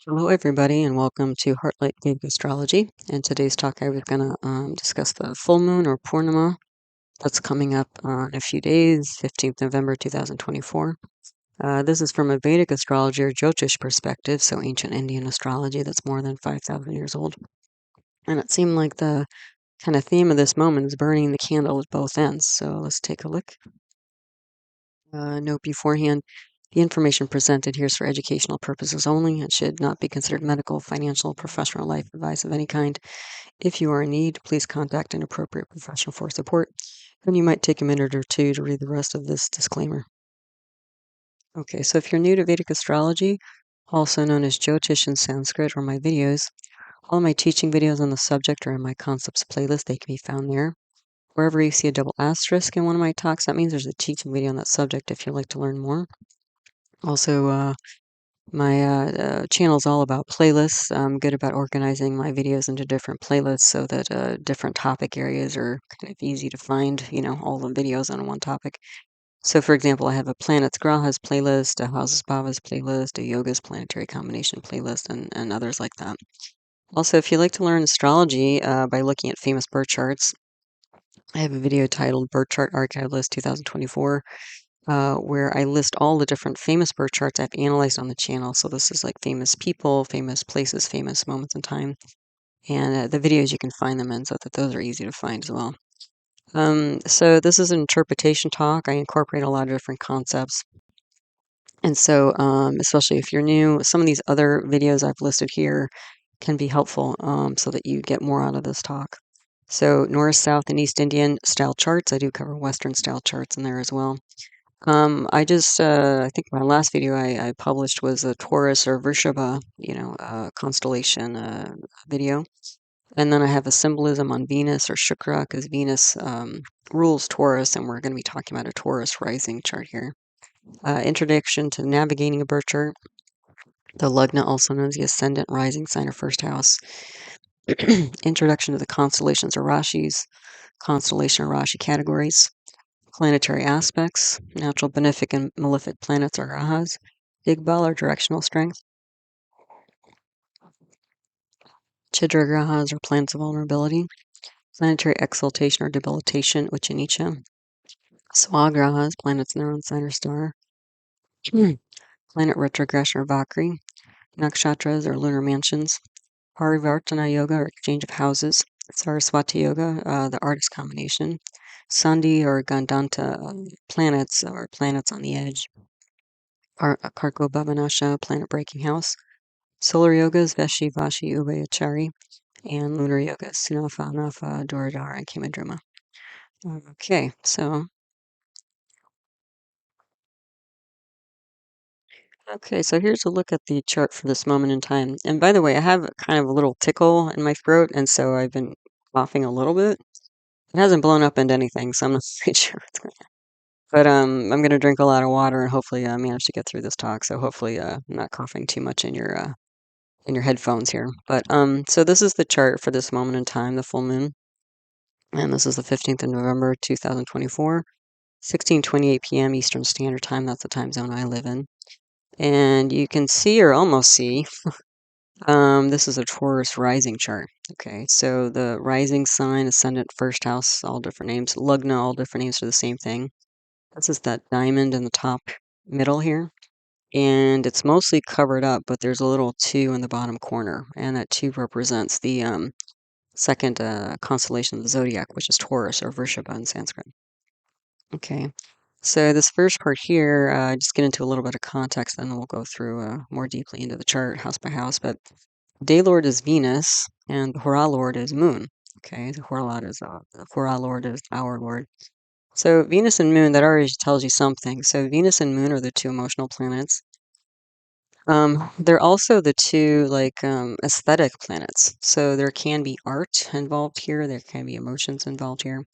Hello, everybody, and welcome to Heartlight Vedic Astrology. In today's talk, I was going to discuss the full moon or Purnima that's coming up in a few days, 15th November 2024. This is from a Vedic astrology or Jyotish perspective, so ancient Indian astrology that's more than 5,000 years old. And it seemed like the kind of theme of this moment is burning the candle at both ends. So let's take a look. Note beforehand, the information presented here is for educational purposes only and should not be considered medical, financial, professional life advice of any kind. If you are in need, please contact an appropriate professional for support. And you might take a minute or two to read the rest of this disclaimer. Okay, so if you're new to Vedic astrology, also known as Jyotish in Sanskrit, or my videos, all my teaching videos on the subject are in my concepts playlist. They can be found there. Wherever you see a double asterisk in one of my talks, that means there's a teaching video on that subject if you'd like to learn more. Also, my channel is all about playlists. I'm good about organizing my videos into different playlists so that different topic areas are kind of easy to find, all the videos on one topic. So, for example, I have a planets grahas playlist, a houses bhavas playlist, a yoga's planetary combination playlist, and others like that. Also, if you like to learn astrology by looking at famous birth charts, I have a video titled Birth Chart Archive List 2024 where I list all the different famous birth charts I've analyzed on the channel. So this is like famous people, famous places, famous moments in time, and the videos you can find them in, so that those are easy to find as well. So this is an interpretation talk. I incorporate a lot of different concepts. And so, especially if you're new, some of these other videos I've listed here can be helpful so that you get more out of this talk. So North, South, and East Indian style charts. I do cover Western style charts in there as well. I think my last video I published was a Taurus or Vrishabha, constellation video. And then I have a symbolism on Venus or Shukra, because Venus rules Taurus, and we're going to be talking about a Taurus rising chart here. Introduction to navigating a birth chart. The Lugna, also known as the ascendant, rising sign, or first house. Introduction to the constellations or rashis, constellation or rashi categories. Planetary aspects, natural benefic and malefic planets or grahas, bala or directional strength, chidra grahas or planets of vulnerability, planetary exaltation or debilitation, uccha, nicca, grahas, planets in their own sign or star, planet retrogression or vakri, nakshatras or lunar mansions, parivartana yoga or exchange of houses, saraswati yoga, the artist combination, sandhi or gandanta, planets or planets on the edge, karako, bhava, planet breaking house, solar yogas, Veshi, Vashi, Ubayachari, and lunar yogas, Sunafa, Nafa, Duradhara, and Kimadruma. Okay, so here's a look at the chart for this moment in time. And by the way, I have kind of a little tickle in my throat, and so I've been coughing a little bit. It hasn't blown up into anything, so I'm not quite sure what's going on. But I'm going to drink a lot of water and hopefully manage to get through this talk. So hopefully I'm not coughing too much in your headphones here. But so this is the chart for this moment in time, the full moon. And this is the 15th of November, 2024, 16:28 p.m. Eastern Standard Time. That's the time zone I live in. And you can see, or almost see, this is a Taurus rising chart. Okay, so the rising sign, ascendant, first house, all different names. Lugna, all different names for the same thing. This is that diamond in the top middle here. And it's mostly covered up, but there's a little 2 in the bottom corner. And that 2 represents the second constellation of the zodiac, which is Taurus or Vrishabha in Sanskrit. Okay, so this first part here, just get into a little bit of context, then we'll go through more deeply into the chart, house by house. But day lord is Venus, and the Hora lord is Moon. Okay, the Hora lord is our lord. So Venus and Moon, that already tells you something. So Venus and Moon are the 2 emotional planets. They're also the 2 aesthetic planets. So there can be art involved here. There can be emotions involved here.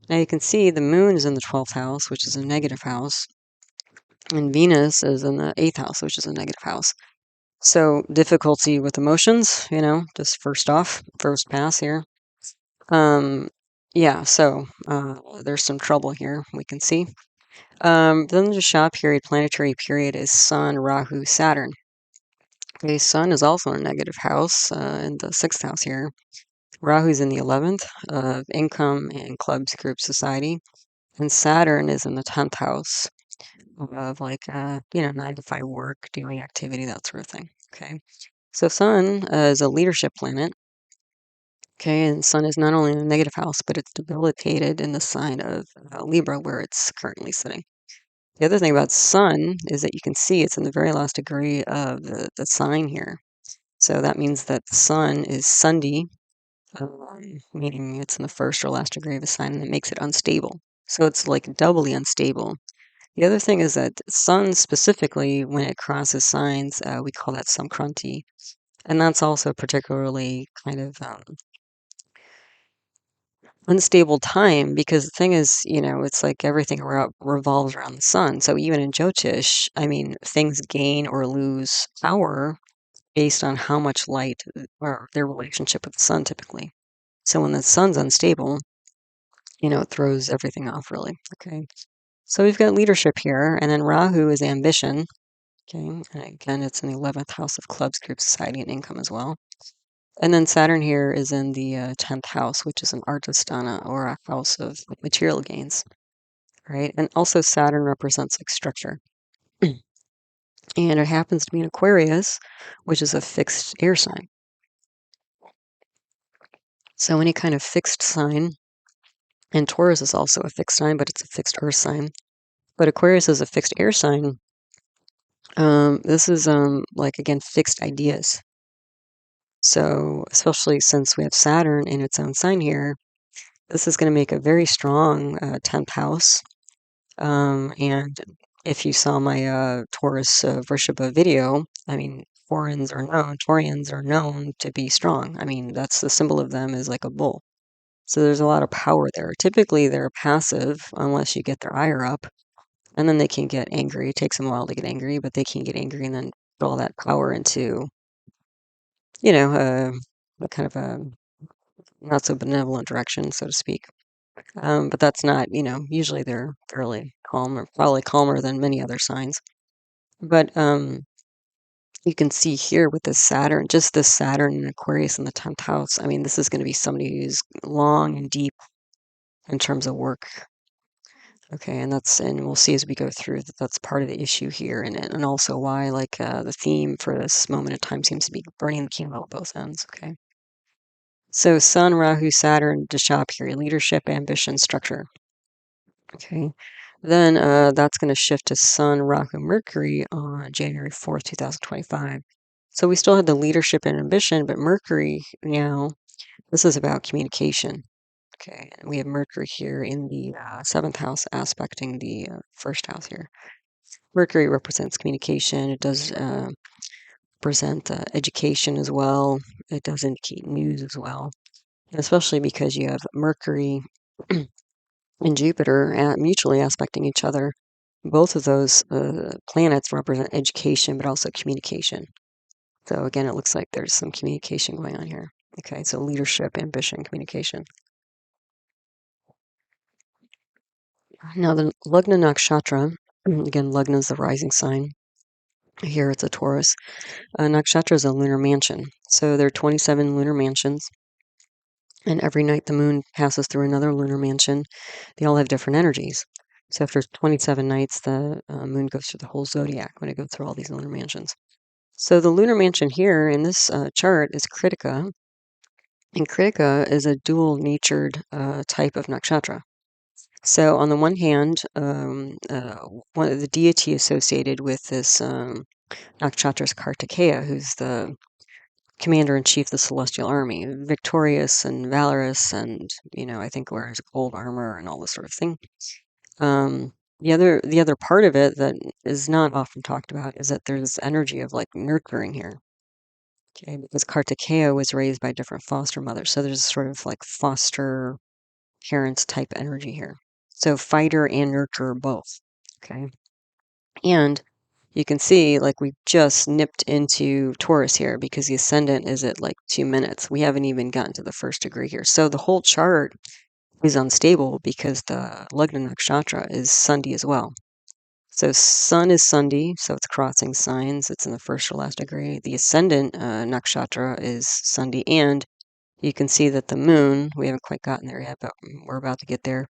Now you can see the moon is in the 12th house, which is a negative house, and Venus is in the 8th house, which is a negative house. So difficulty with emotions, just first pass here. Yeah, so there's some trouble here, we can see. Then the Shah period, planetary period, is Sun, Rahu, Saturn. Okay, Sun is also in a negative house in the 6th house here. Rahu's in the 11th of income and clubs, group, society. And Saturn is in the 10th house of like, 9 to 5 work, daily activity, that sort of thing. Okay. So Sun is a leadership planet. Okay. And Sun is not only in a negative house, but it's debilitated in the sign of Libra, where it's currently sitting. The other thing about Sun is that you can see it's in the very last degree of the sign here. So that means that the Sun is sandhi, meaning it's in the first or last degree of a sign, and it makes it unstable. So it's like doubly unstable. The other thing is that Sun specifically, when it crosses signs, we call that samkranti. And that's also particularly kind of unstable time because the thing is, it's like everything revolves around the sun. So even in Jyotish, I mean, things gain or lose power based on how much light or their relationship with the sun typically. So when the sun's unstable, it throws everything off really. Okay. So we've got leadership here, and then Rahu is ambition. Okay. And again, it's in the 11th house of clubs, group, society, and income as well. And then Saturn here is in the 10th house, which is an artisthana or a house of material gains, right? And also Saturn represents like structure. And it happens to be in Aquarius, which is a fixed air sign. So any kind of fixed sign, and Taurus is also a fixed sign, but it's a fixed earth sign. But Aquarius is a fixed air sign. This is like again fixed ideas. So especially since we have Saturn in its own sign here, this is going to make a very strong 10th house. And if you saw my Taurus Vrishabha video, I mean, Taurians are known to be strong. I mean, that's the symbol of them is like a bull. So there's a lot of power there. Typically, they're passive unless you get their ire up, and then they can get angry. It takes them a while to get angry, but they can get angry and then put all that power into, a kind of a not so benevolent direction, so to speak. But that's not, usually they're fairly calm, or probably calmer than many other signs. But you can see here with this Saturn, just this Saturn in Aquarius in the 10th house. I mean, this is going to be somebody who's long and deep in terms of work. Okay, and we'll see as we go through that that's part of the issue here, and also why like the theme for this moment of time seems to be burning the candle at both ends. Okay, so Sun, Rahu, Saturn, Dashap here, leadership, ambition, structure. Okay, then that's going to shift to Sun, Rahu, Mercury on January 4th, 2025. So we still had the leadership and ambition, but Mercury now, this is about communication. Okay, and we have Mercury here in the 7th house aspecting the 1st house here. Mercury represents communication. It does present education as well. It does indicate news as well, and especially because you have Mercury and Jupiter mutually aspecting each other. Both of those planets represent education, but also communication. So again, it looks like there's some communication going on here. Okay, so leadership, ambition, communication. Now the Lagna nakshatra, again, Lagna is the rising sign. Here it's a Taurus. Nakshatra is a lunar mansion. So there are 27 lunar mansions. And every night the moon passes through another lunar mansion. They all have different energies. So after 27 nights, the moon goes through the whole zodiac when it goes through all these lunar mansions. So the lunar mansion here in this chart is Krittika. And Krittika is a dual-natured type of nakshatra. So on the one hand, one of the deity associated with this nakshatra is Kartikeya, who's the commander-in-chief of the celestial army, victorious and valorous, and I think wears gold armor and all this sort of thing. The other part of it that is not often talked about is that there's this energy of like nurturing here. Okay, because Kartikeya was raised by different foster mothers, so there's sort of like foster parents type energy here. So fighter and nurturer both. Okay, and you can see like we just nipped into Taurus here because the ascendant is at like 2 minutes. We haven't even gotten to the 1st degree here. So the whole chart is unstable because the Lagna Nakshatra is sandhi as well. So sun is sandhi, so it's crossing signs. It's in the first or last degree. The ascendant nakshatra is sandhi, and you can see that the moon, we haven't quite gotten there yet, but we're about to get there.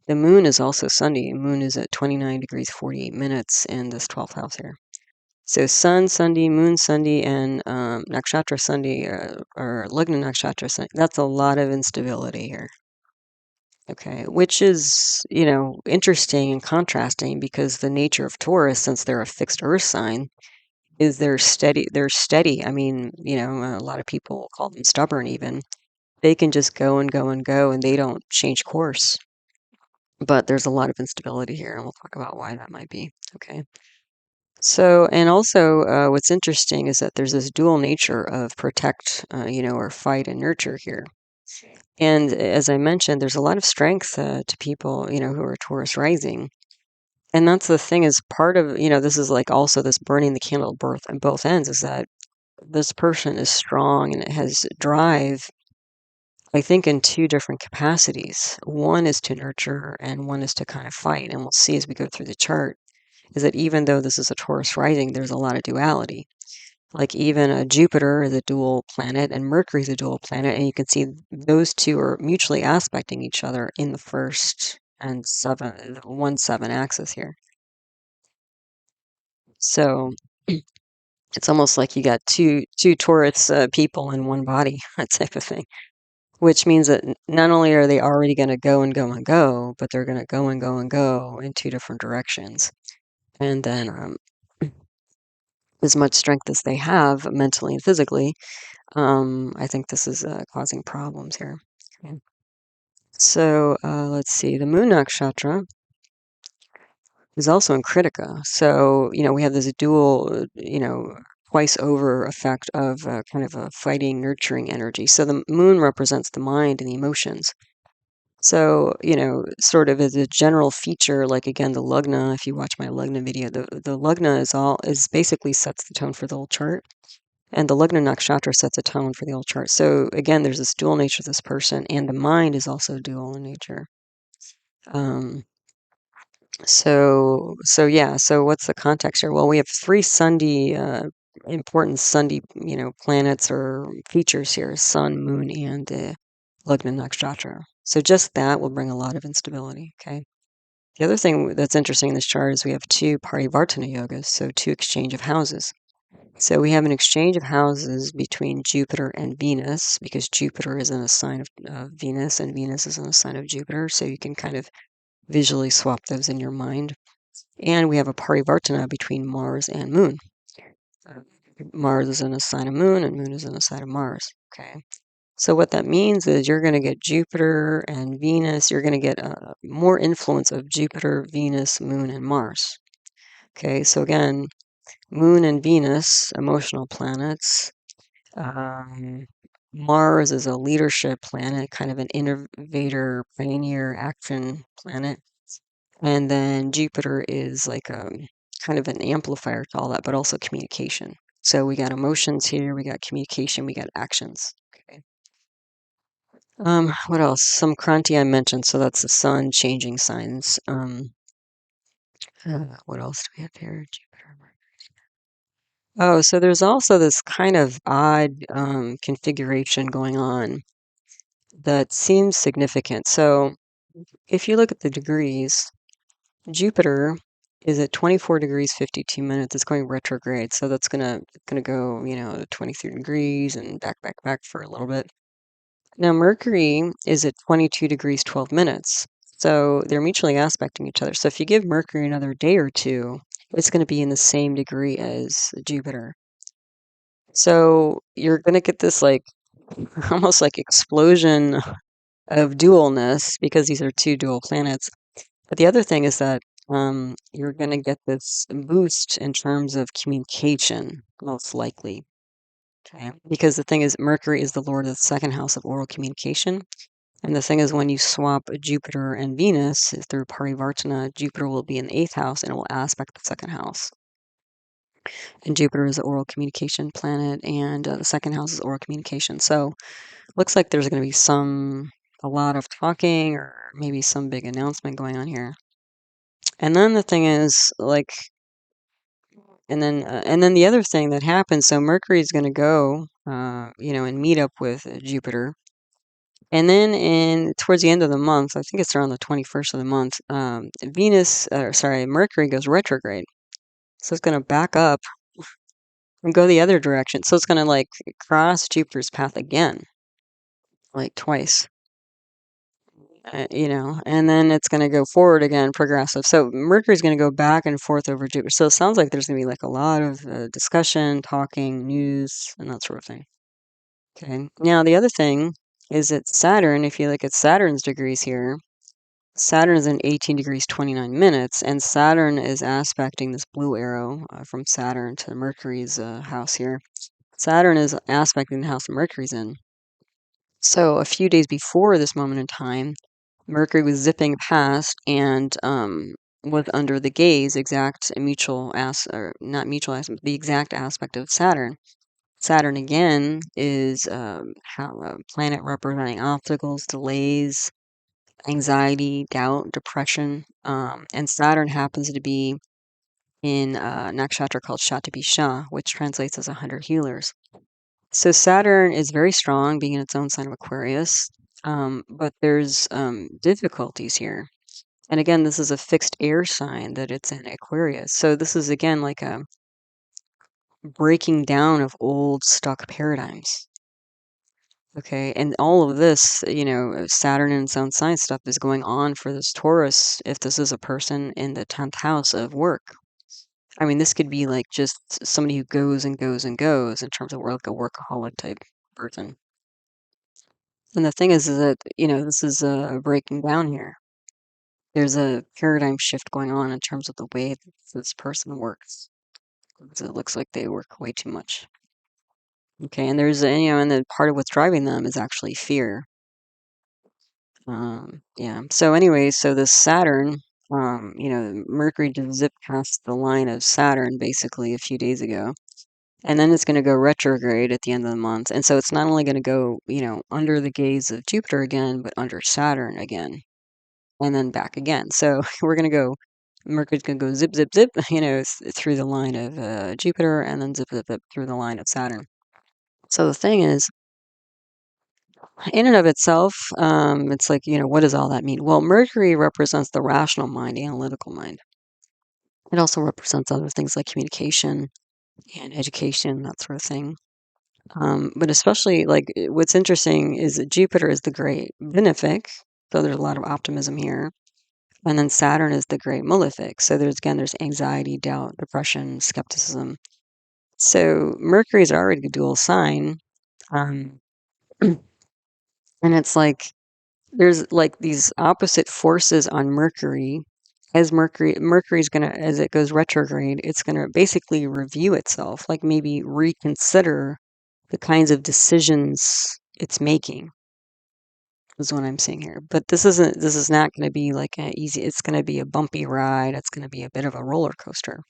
The moon is also sandhi. Moon is at 29 degrees 48 minutes in this 12th house here. So sun sandhi, moon sandhi, and nakshatra sandhi, or lagna nakshatra sandhi. That's a lot of instability here. Okay, which is, interesting and contrasting because the nature of Taurus, since they're a fixed earth sign, is they're steady. They're steady. I mean, a lot of people call them stubborn even. They can just go and go and go and they don't change course. But there's a lot of instability here, and we'll talk about why that might be. Okay. So, and also, what's interesting is that there's this dual nature of protect, or fight and nurture here. And as I mentioned, there's a lot of strength to people, who are Taurus rising. And that's the thing is part of, this is like also this burning the candle at both ends is that this person is strong and it has drive, I think, in two different capacities. One is to nurture and one is to kind of fight. And we'll see as we go through the chart is that even though this is a Taurus rising, there's a lot of duality. Like even Jupiter is a dual planet and Mercury is a dual planet, and you can see those two are mutually aspecting each other in the first and 1-7 axis here. So it's almost like you got two Taurus people in one body, that type of thing. Which means that not only are they already going to go and go and go, but they're going to go and go and go in two different directions. And then as much strength as they have mentally and physically, I think this is causing problems here. Okay. So let's see. The moon nakshatra is also in Krittika. So, we have this dual, twice over effect of kind of a fighting, nurturing energy. So the moon represents the mind and the emotions. So, sort of as a general feature, like again, the lugna, if you watch my lugna video, the lugna is basically sets the tone for the whole chart. And the lugna nakshatra sets a tone for the whole chart. So again, there's this dual nature of this person, and the mind is also dual in nature. So yeah. So what's the context here? Well, we have three sandhi, important sandhi, planets or features here: sun, moon, and lugna nakshatra. So just that will bring a lot of instability. Okay. The other thing that's interesting in this chart is we have two parivartana yogas, so two exchange of houses. So we have an exchange of houses between Jupiter and Venus because Jupiter is in a sign of Venus and Venus is in a sign of Jupiter. So you can kind of visually swap those in your mind. And we have a parivartana between Mars and Moon. Mars is in a sign of Moon and Moon is in a sign of Mars. Okay. So what that means is you're going to get Jupiter and Venus. You're going to get more influence of Jupiter, Venus, Moon, and Mars. Okay. So again, Moon and Venus, emotional planets. Mars is a leadership planet, kind of an innovator, pioneer, action planet. And then Jupiter is like a kind of an amplifier to all that, but also communication. So we got emotions here, we got communication, we got actions. Okay. What else? Some Kranti I mentioned, so that's the sun changing signs. What else do we have here? Jupiter. Oh, so there's also this kind of odd configuration going on that seems significant. So if you look at the degrees, Jupiter is at 24 degrees 52 minutes. It's going retrograde, so that's gonna go, 23 degrees and back for a little bit. Now Mercury is at 22 degrees 12 minutes. So they're mutually aspecting each other. So if you give Mercury another day or two, it's going to be in the same degree as Jupiter. So you're going to get this like almost like explosion of dualness because these are two dual planets. But the other thing is that you're going to get this boost in terms of communication, most likely. Okay. Because the thing is, Mercury is the lord of the second house of oral communication. And the thing is, when you swap Jupiter and Venus through Parivartana, Jupiter will be in the eighth house and it will aspect the second house. And Jupiter is the oral communication planet, and the second house is oral communication. So looks like there's going to be a lot of talking or maybe some big announcement going on here. And then the thing is, like, and then the other thing that happens, so Mercury is going to go, and meet up with Jupiter. And then towards the end of the month, I think it's around the 21st of the month, Mercury goes retrograde. So it's going to back up and go the other direction. So it's going to like cross Jupiter's path again, like twice. And then it's going to go forward again, progressive. So Mercury's going to go back and forth over Jupiter. So it sounds like there's going to be like a lot of discussion, talking, news, and that sort of thing. Okay. Now, the other thing is that Saturn, if you look at Saturn's degrees here, Saturn is in 18 degrees 29 minutes, and Saturn is aspecting this blue arrow from Saturn to Mercury's house here. Saturn is aspecting the house that Mercury's in. So a few days before this moment in time, Mercury was zipping past and was under the gaze, the exact aspect of Saturn. Saturn again is a planet representing obstacles, delays, anxiety, doubt, depression, and Saturn happens to be in a nakshatra called Shatabhisha, which translates as 100 healers. So Saturn is very strong, being in its own sign of Aquarius, but there's difficulties here. And again, this is a fixed air sign that it's in Aquarius. So this is again like a breaking down of old stuck paradigms. Okay, and all of this, Saturn and its own sign stuff is going on for this Taurus if this is a person in the 10th house of work. I mean, this could be like just somebody who goes and goes and goes in terms of like a workaholic type person. And the thing is that, this is breaking down here. There's a paradigm shift going on in terms of the way that this person works. It looks like they work way too much. Okay, and and then part of what's driving them is actually fear. Yeah. So anyway, so this Saturn, Mercury just zipped past the line of Saturn basically a few days ago. And then it's going to go retrograde at the end of the month. And so it's not only going to go, under the gaze of Jupiter again, but under Saturn again. And then back again. So we're going to go, Mercury's going to go zip, zip, zip, through the line of Jupiter and then zip, zip, zip through the line of Saturn. So the thing is, in and of itself, it's like, what does all that mean? Well, Mercury represents the rational mind, analytical mind. It also represents other things like communication and education, that sort of thing. But especially, like, what's interesting is that Jupiter is the great benefic, so there's a lot of optimism here. And then Saturn is the great malefic. So there's anxiety, doubt, depression, skepticism. So Mercury is already a dual sign. Um, and it's like, there's like these opposite forces on Mercury. As Mercury's gonna, as it goes retrograde, it's gonna basically review itself, like maybe reconsider the kinds of decisions it's making, is what I'm seeing here. But this is not gonna be like it's gonna be a bumpy ride. It's gonna be a bit of a roller coaster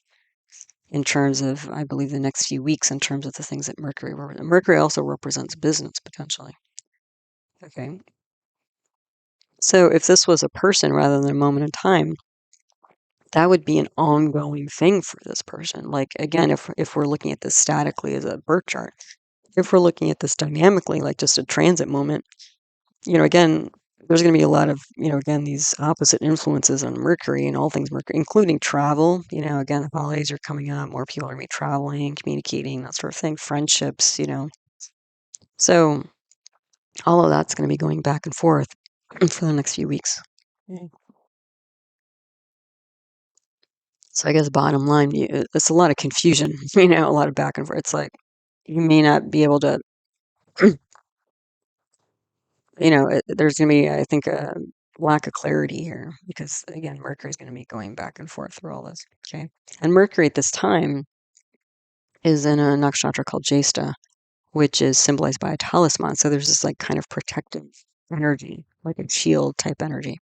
in terms of, I believe, the next few weeks in terms of the things that Mercury also represents business potentially. Okay. So if this was a person rather than a moment in time, that would be an ongoing thing for this person. Like, again, if we're looking at this statically as a birth chart, if we're looking at this dynamically, like just a transit moment, again, there's going to be a lot of, again, these opposite influences on Mercury and all things Mercury, including travel. Again, the holidays are coming up, more people are going to be traveling, communicating, that sort of thing, friendships, So all of that's going to be going back and forth for the next few weeks. Okay. So I guess bottom line, it's a lot of confusion, a lot of back and forth. It's like you may not be able to, there's going to be, I think, a lack of clarity here because, again, Mercury's going to be going back and forth through all this. Okay. And Mercury at this time is in a nakshatra called Jesta, which is symbolized by a talisman. So there's this like kind of protective energy, like a shield type energy.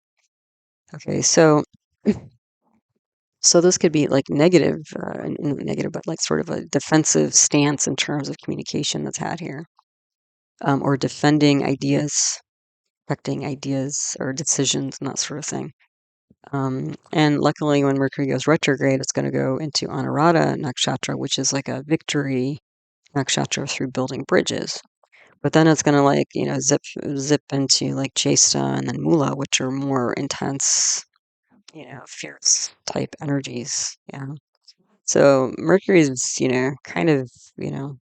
Okay. So this could be like negative, not negative, but like sort of a defensive stance in terms of communication that's had here, or defending ideas, protecting ideas or decisions and that sort of thing. And luckily, when Mercury goes retrograde, it's going to go into Anurata nakshatra, which is like a victory nakshatra through building bridges. But then it's going to like, zip into like Jesta and then Mula, which are more intense, fierce type energies. Yeah. So Mercury is, kind of, you know,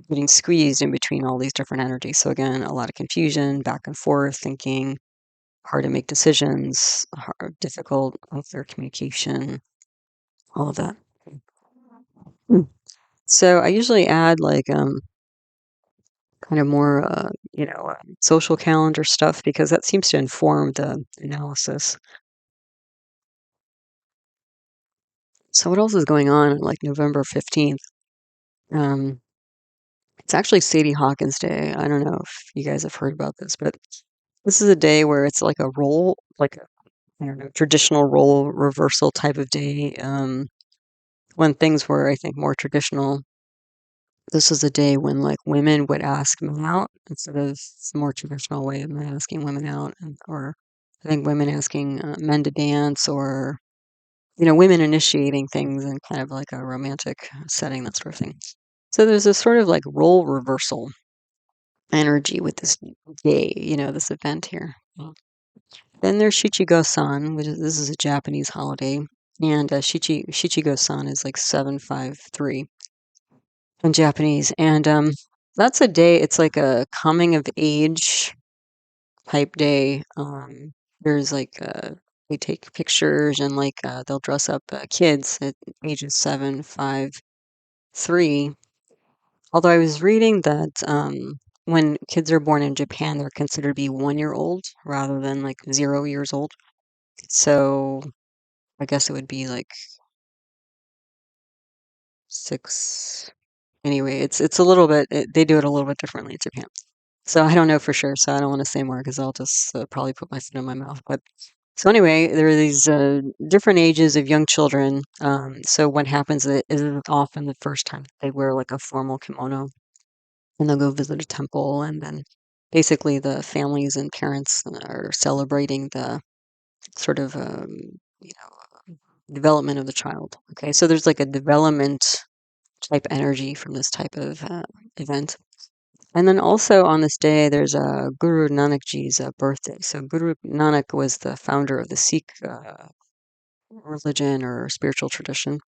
getting squeezed in between all these different energies. So again, a lot of confusion, back and forth thinking, hard to make decisions, difficult, unclear communication, all of that. Mm. So I usually add like kind of more social calendar stuff because that seems to inform the analysis. So what else is going on like November 15th? Um, it's actually Sadie Hawkins Day. I don't know if you guys have heard about this, but this is a day where it's like a role, like a, I don't know, traditional role reversal type of day. When things were, I think, more traditional, this was a day when like women would ask men out instead of the more traditional way of men asking women out, or I think women asking men to dance, or women initiating things in kind of like a romantic setting, that sort of thing. So there's this sort of like role reversal energy with this day, this event here. Then there's Shichigo-san, which is this is a Japanese holiday, and Shichigo-san is like 753 in Japanese, and that's a day. It's like a coming of age type day. There's like they take pictures and like they'll dress up kids at ages 7, 5, 3. Although I was reading that when kids are born in Japan, they're considered to be 1 year old rather than like 0 years old. So I guess it would be like 6. Anyway, it's a little bit. They do it a little bit differently in Japan. So I don't know for sure. So I don't want to say more because I'll just probably put my foot in my mouth. But so anyway, there are these different ages of young children. So what happens is often the first time they wear like a formal kimono and they'll go visit a temple, and then basically the families and parents are celebrating the sort of development of the child. Okay, so there's like a development type energy from this type of event. And then also on this day, there's Guru Nanak Ji's birthday. So Guru Nanak was the founder of the Sikh religion or spiritual tradition.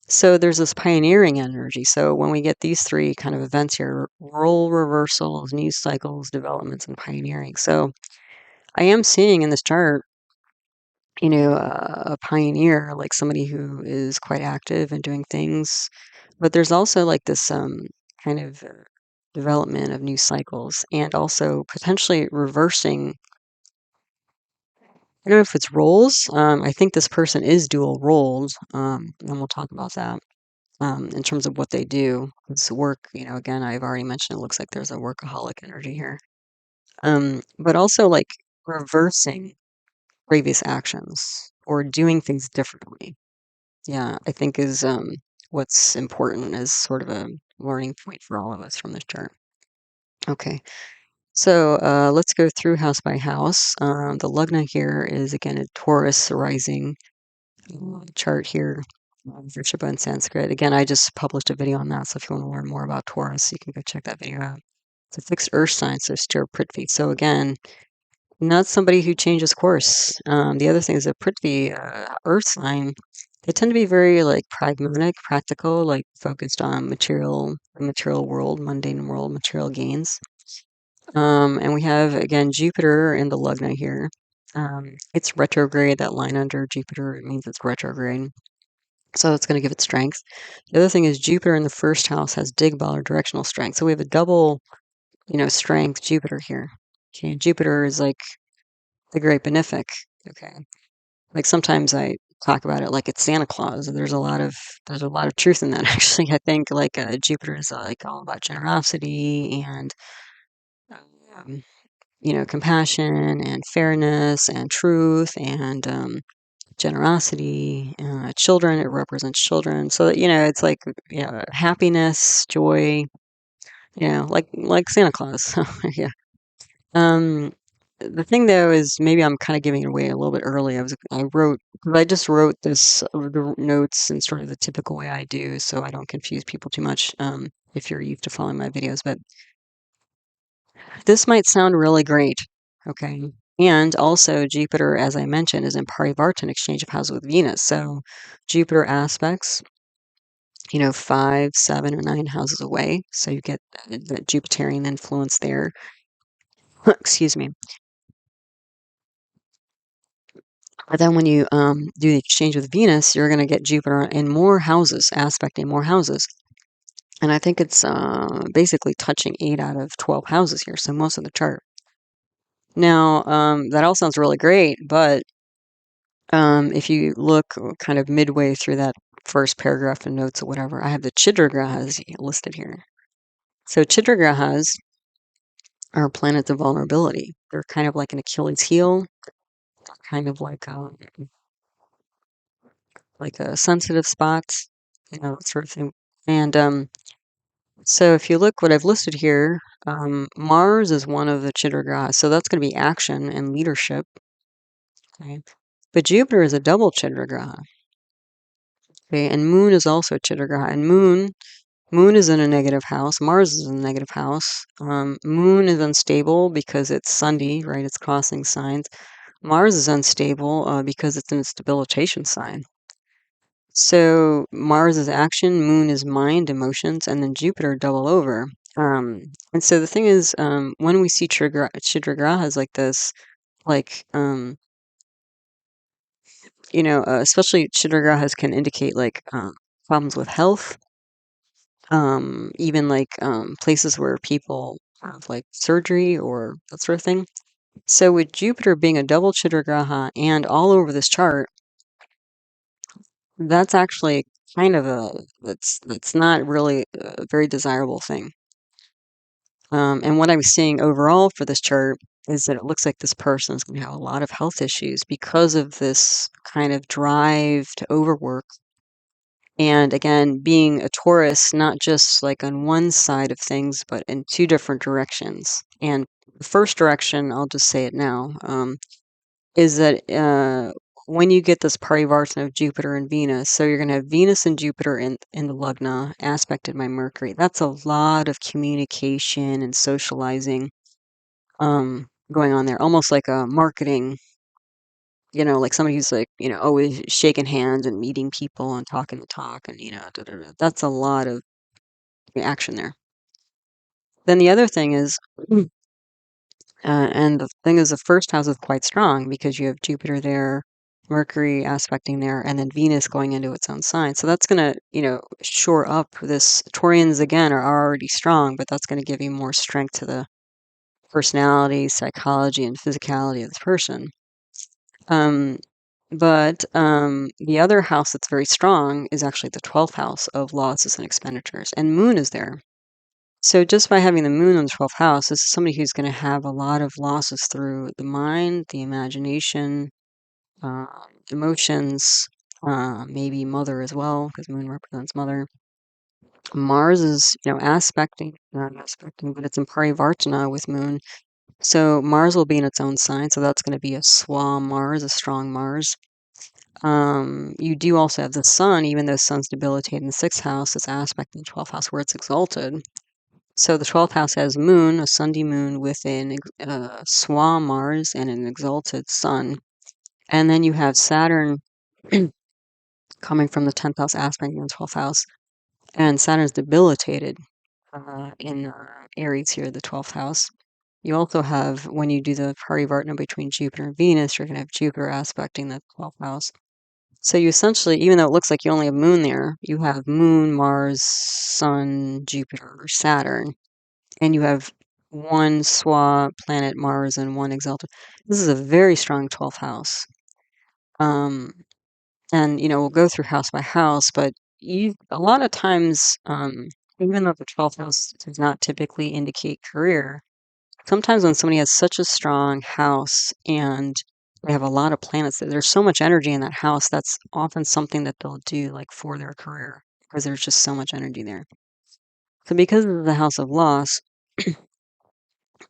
So there's this pioneering energy. So when we get these three kind of events here, role reversals, news cycles, developments, and pioneering. So I am seeing in this chart, a pioneer, like somebody who is quite active and doing things. But there's also like this kind of development of new cycles and also potentially reversing. I don't know if it's roles. I think this person is dual roles, and we'll talk about that in terms of what they do. It's work, again, I've already mentioned it looks like there's a workaholic energy here. But also like reversing previous actions or doing things differently. Yeah, I think is what's important as sort of a learning point for all of us from this chart. Okay, so let's go through house by house. The Lugna here is again a Taurus rising chart here, Vrishabha in Sanskrit. Again, I just published a video on that, so if you want to learn more about Taurus, you can go check that video out. It's a fixed earth sign, so Stir Prithvi. So again, not somebody who changes course. The other thing is a Prithvi earth sign. They tend to be very like pragmatic, practical, like focused on the material world, mundane world, material gains. And we have again Jupiter in the Lugna here. It's retrograde. That line under Jupiter, it means it's retrograde. So it's going to give it strength. The other thing is Jupiter in the first house has Digbal or directional strength. So we have a double, strength Jupiter here. Okay, Jupiter is like the great benefic. Okay, like sometimes I talk about it like it's Santa Claus. There's a lot of truth in that actually. I think like Jupiter is like all about generosity and um, compassion and fairness and truth and generosity. Children, it represents children. So that, it's like, happiness, joy, like Santa Claus. Yeah. Um, the thing though is maybe I'm kind of giving it away a little bit early. I just wrote this the notes in sort of the typical way I do, so I don't confuse people too much. If you're used to following my videos, but this might sound really great, okay? And also Jupiter, as I mentioned, is in Parivartan exchange of houses with Venus. So Jupiter aspects, 5, 7, or 9 houses away. So you get the Jupiterian influence there. Excuse me. But then when you do the exchange with Venus, you're going to get Jupiter in more houses, aspecting more houses. And I think it's basically touching 8 out of 12 houses here, so most of the chart. Now, that all sounds really great, but if you look kind of midway through that first paragraph and notes or whatever, I have the chidra grahas listed here. So chidra grahas are planets of vulnerability. They're kind of like an Achilles heel, kind of like a sensitive spots, that sort of thing. And so if you look what I've listed here, Mars is one of the chidra grahas, so that's going to be action and leadership. Okay, but Jupiter is a double chidra graha. Okay, and Moon is also a chidra graha, and Moon is in a negative house. Mars is in a negative house. Moon is unstable because it's sandhi, right? It's crossing signs. Mars is unstable because it's in its debilitation sign. So Mars is action, Moon is mind, emotions, and then Jupiter double over. And so the thing is, when we see chidra grahas like this, like especially chidra grahas can indicate like problems with health, even like places where people have like surgery or that sort of thing. So with Jupiter being a double chidra graha and all over this chart, that's actually kind of that's not really a very desirable thing. And what I'm seeing overall for this chart is that it looks like this person is going to have a lot of health issues because of this kind of drive to overwork. And again, being a Taurus, not just like on one side of things, but in 2 different directions. And the first direction, I'll just say it now, is that when you get this parivartan of Jupiter and Venus, so you're going to have Venus and Jupiter in the Lagna, aspected by Mercury. That's a lot of communication and socializing going on there, almost like a marketing, like somebody who's like, always shaking hands and meeting people and talking the talk and, that's a lot of action there. Then the other thing is, and the thing is, the first house is quite strong because you have Jupiter there, Mercury aspecting there, and then Venus going into its own sign. So that's going to, shore up this. Taurians, again, are already strong, but that's going to give you more strength to the personality, psychology, and physicality of the person. But the other house that's very strong is actually the 12th house of losses and expenditures, and Moon is there. So just by having the Moon in the 12th house, this is somebody who's going to have a lot of losses through the mind, the imagination, uh, emotions, maybe mother as well, because Moon represents mother. Mars is, aspecting, not aspecting, but it's in Parivartana with Moon. So Mars will be in its own sign, so that's going to be a Swa Mars, a strong Mars. You do also have the Sun, even though Sun's debilitated in the 6th house, it's aspect in the 12th house where it's exalted. So the 12th house has Moon, a Sandhi Moon with an Swa Mars and an exalted Sun. And then you have Saturn coming from the 10th house aspect in the 12th house. And Saturn's debilitated in Aries here, the 12th house. You also have, when you do the Parivartana between Jupiter and Venus, you're going to have Jupiter aspecting the 12th house. So you essentially, even though it looks like you only have Moon there, you have Moon, Mars, Sun, Jupiter, or Saturn, and you have one Swa planet Mars and one exalted. This is a very strong 12th house. And we'll go through house by house, but a lot of times, even though the 12th house does not typically indicate career, sometimes when somebody has such a strong house and they have a lot of planets, there's so much energy in that house, that's often something that they'll do like for their career because there's just so much energy there. So because of the house of loss,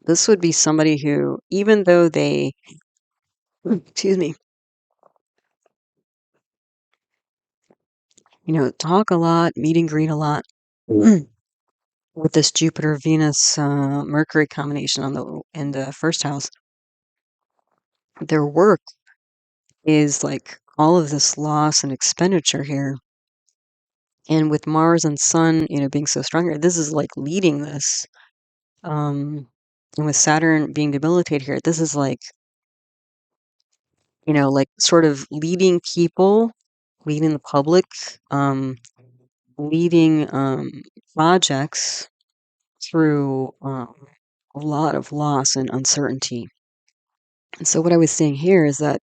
This would be somebody who, even though they, excuse me, talk a lot, meet and greet a lot, with this Jupiter, Venus, Mercury combination in the first house, their work is like all of this loss and expenditure here. And with Mars and Sun, being so strong here, this is like leading this. And with Saturn being debilitated here, this is like, like sort of leading people, leading the public, leading projects through a lot of loss and uncertainty. And so what I was saying here is that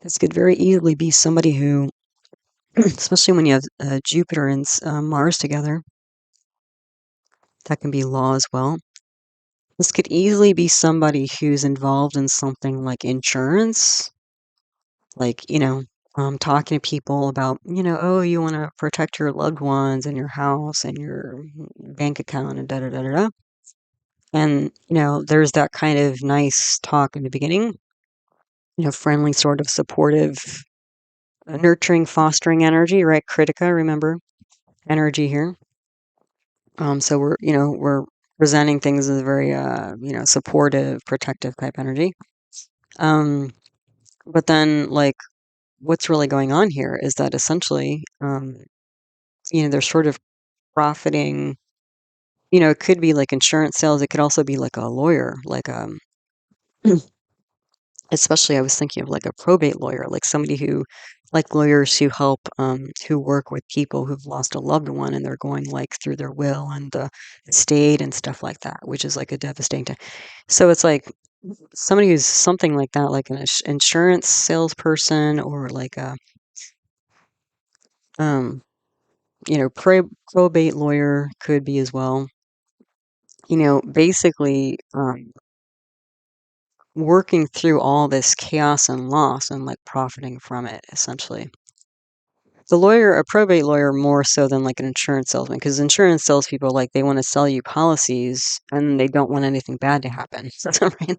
this could very easily be somebody who, especially when you have Jupiter and Mars together, that can be law as well. This could easily be somebody who's involved in something like insurance, like, talking to people about, oh, you want to protect your loved ones and your house and your bank account and da da da da da. And, there's that kind of nice talk in the beginning, friendly, sort of supportive, nurturing, fostering energy, right? Krittika, remember, energy here. So we're presenting things as a very, supportive, protective type energy. But then, like, what's really going on here is that essentially, they're sort of profiting. It could be like insurance sales. It could also be like a lawyer, like especially I was thinking of like a probate lawyer, like somebody who, like lawyers who help, who work with people who've lost a loved one and they're going like through their will and the estate and stuff like that, which is like a devastating time. So it's like somebody who's something like that, like an insurance salesperson or like a, um, probate lawyer could be as well. Basically, working through all this chaos and loss and like profiting from it, essentially. The lawyer, a probate lawyer, more so than like an insurance salesman, because insurance salespeople, like, they want to sell you policies and they don't want anything bad to happen. Right?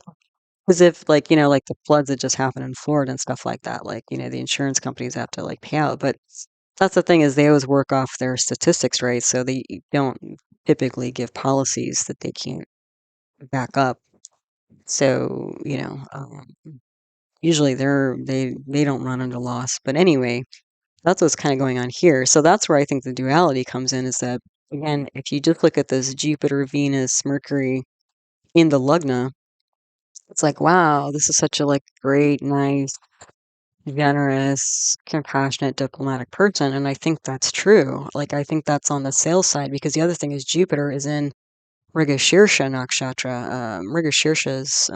Because if, like, like the floods that just happened in Florida and stuff like that, like, the insurance companies have to like pay out. But that's the thing, is they always work off their statistics, right? So they don't typically give policies that they can't back up. So, usually they don't run into loss. But anyway, that's what's kind of going on here. So that's where I think the duality comes in, is that, again, if you just look at this Jupiter, Venus, Mercury in the Lugna, it's like, wow, this is such a like great, nice, generous, compassionate, diplomatic person. And I think that's true. Like, I think that's on the sales side, because the other thing is Jupiter is in Mrigashirsha nakshatra. Mrigashirsha is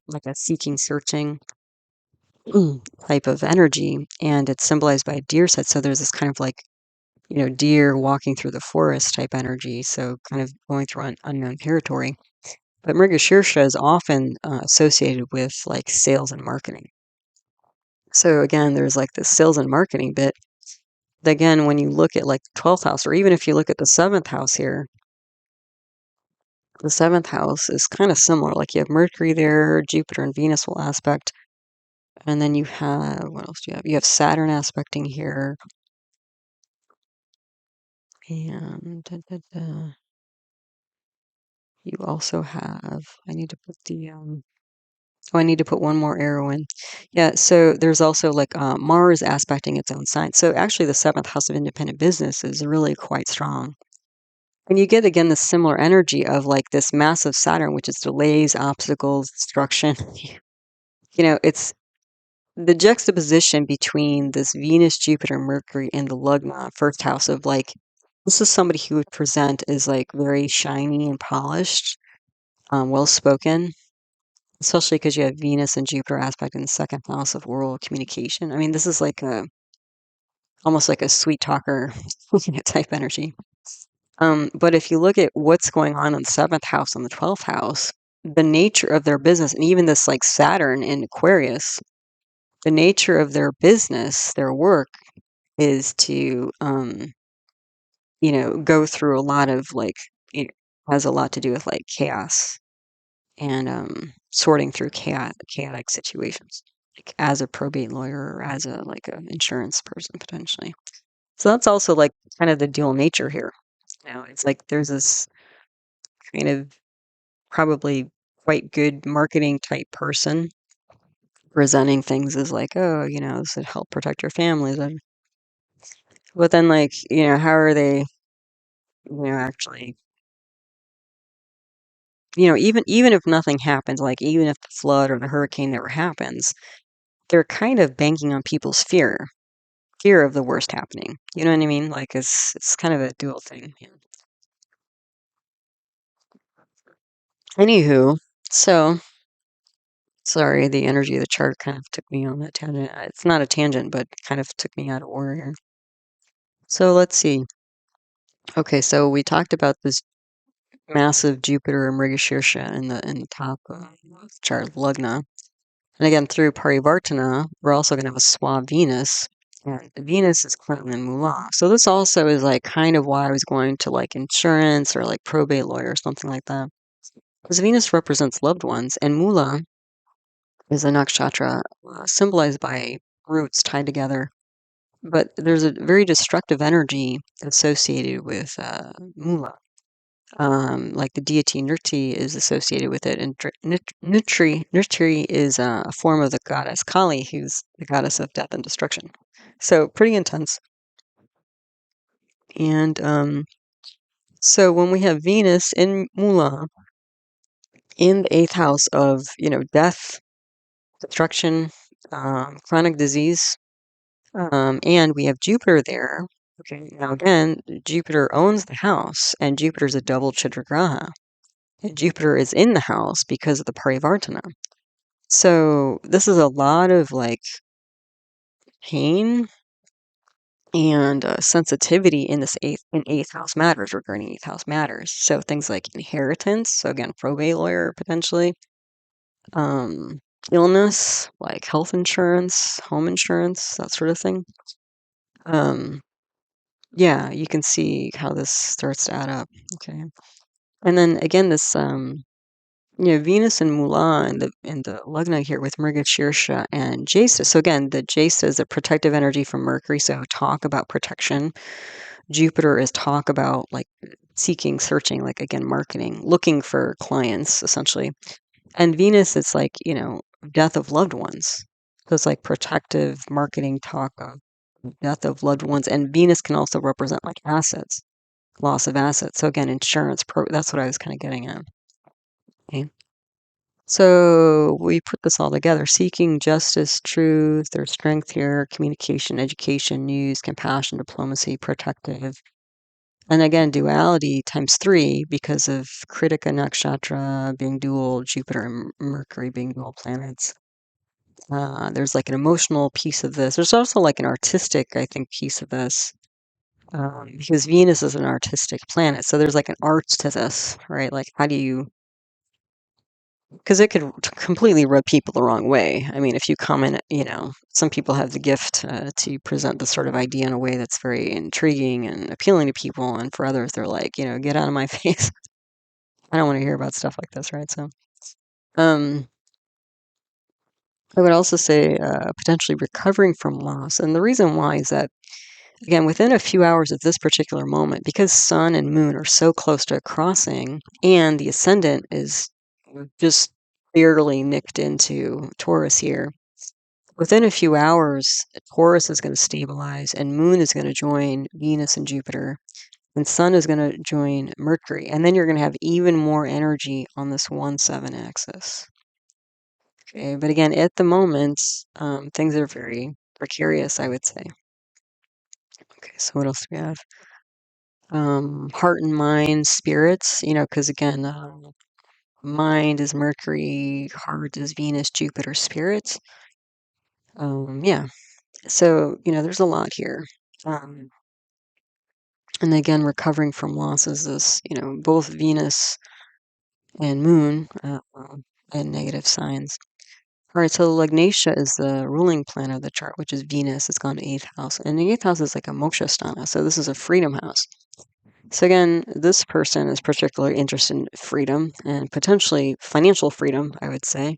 like a seeking, searching type of energy, and it's symbolized by a deer's head. So there's this kind of like, deer walking through the forest type energy. So kind of going through unknown territory. But Mrigashirsha is often associated with like sales and marketing. So again, there's like this sales and marketing bit. Again, when you look at like the 12th house, or even if you look at the 7th house here, the 7th house is kind of similar. Like, you have Mercury there, Jupiter and Venus will aspect. And then you have, what else do you have? You have Saturn aspecting here. And you also have, I need to put the, I need to put one more arrow in. Yeah, so there's also like Mars aspecting its own sign. So actually the 7th house of independent business is really quite strong. And you get, again, this similar energy of like this massive Saturn, which is delays, obstacles, destruction. It's the juxtaposition between this Venus, Jupiter, Mercury, and the Lugna, first house, of like, this is somebody who would present as like very shiny and polished, well spoken, especially because you have Venus and Jupiter aspect in the 2nd house of oral communication. I mean, this is like almost like a sweet talker type energy. But if you look at what's going on in the 7th house and the 12th house, the nature of their business, and even this like Saturn in Aquarius, the nature of their business, their work, is to, go through a lot of like, it has a lot to do with like chaos and sorting through chaotic situations, like as a probate lawyer or as a like an insurance person potentially. So that's also like kind of the dual nature here. It's like there's this kind of probably quite good marketing type person presenting things as like, oh, this would help protect your families. But then, like, how are they, actually, even if nothing happens, like even if the flood or the hurricane never happens, they're kind of banking on people's fear of the worst happening. You know what I mean? Like it's kind of a dual thing. Yeah. Anywho, so sorry, the energy of the chart kind of took me on that tangent. It's not a tangent, but kind of took me out of order here. So let's see. Okay, so we talked about this massive Jupiter Mrigashirsha in the top of the chart, Lugna. And again, through Parivartana, we're also going to have a Swa Venus. And Venus is Clinton and Moolah. So this also is like kind of why I was going to like insurance or like probate lawyer or something like that. Because Venus represents loved ones, and Moolah is a nakshatra symbolized by roots tied together. But there's a very destructive energy associated with Moolah. Like the deity Nriti is associated with it, and Nriti is a form of the goddess Kali, who's the goddess of death and destruction. So pretty intense. And so when we have Venus in Moolah in the eighth house of death, destruction, chronic disease, and we have Jupiter there. Okay, now again, Jupiter owns the house, and Jupiter's a double chidra graha. And Jupiter is in the house because of the Parivartana. So this is a lot of like pain and sensitivity in this eighth house matters regarding eighth house matters. So things like inheritance. So again, probate lawyer potentially. Um, illness, like health insurance, home insurance, that sort of thing. Um, yeah, you can see how this starts to add up. Okay, and then again, this Venus and Moolah and the Lugna here with Mrigashirsha and Jesta. So again, the Jesta is a protective energy from Mercury, so talk about protection. Jupiter is talk about like seeking, searching, like again, marketing, looking for clients essentially. And Venus is like, death of loved ones. So it's like protective marketing talk of death of loved ones. And Venus can also represent like assets, loss of assets. So again, insurance, that's what I was kind of getting at. Okay. So we put this all together, seeking justice, truth, there's strength here, communication, education, news, compassion, diplomacy, protective. And again, duality times 3 because of Krittika nakshatra being dual, Jupiter and Mercury being dual planets. There's like an emotional piece of this. There's also like an artistic, I think, piece of this. Because Venus is an artistic planet. So there's like an art to this, right? Like, how do you because it could completely rub people the wrong way. I mean, if you comment, some people have the gift to present this sort of idea in a way that's very intriguing and appealing to people, and for others, they're like, get out of my face. I don't want to hear about stuff like this, right? So, um, I would also say potentially recovering from loss, and the reason why is that again, within a few hours of this particular moment, because Sun and Moon are so close to crossing, and the ascendant is just barely nicked into Taurus here, within a few hours, Taurus is going to stabilize, and Moon is going to join Venus and Jupiter, and Sun is going to join Mercury, and then you're going to have even more energy on this 1-7 axis. Okay, but again, at the moment, things are very precarious, I would say. Okay, so what else do we have? Heart and mind, spirits, because again, mind is Mercury, heart is Venus, Jupiter, spirits. Yeah. So, there's a lot here. And again, recovering from losses is, both Venus and Moon and negative signs. All right, so Lagnatia is the ruling planet of the chart, which is Venus. It's gone to eighth house. And the eighth house is like a moksha sthana. So this is a freedom house. So again, this person is particularly interested in freedom and potentially financial freedom, I would say,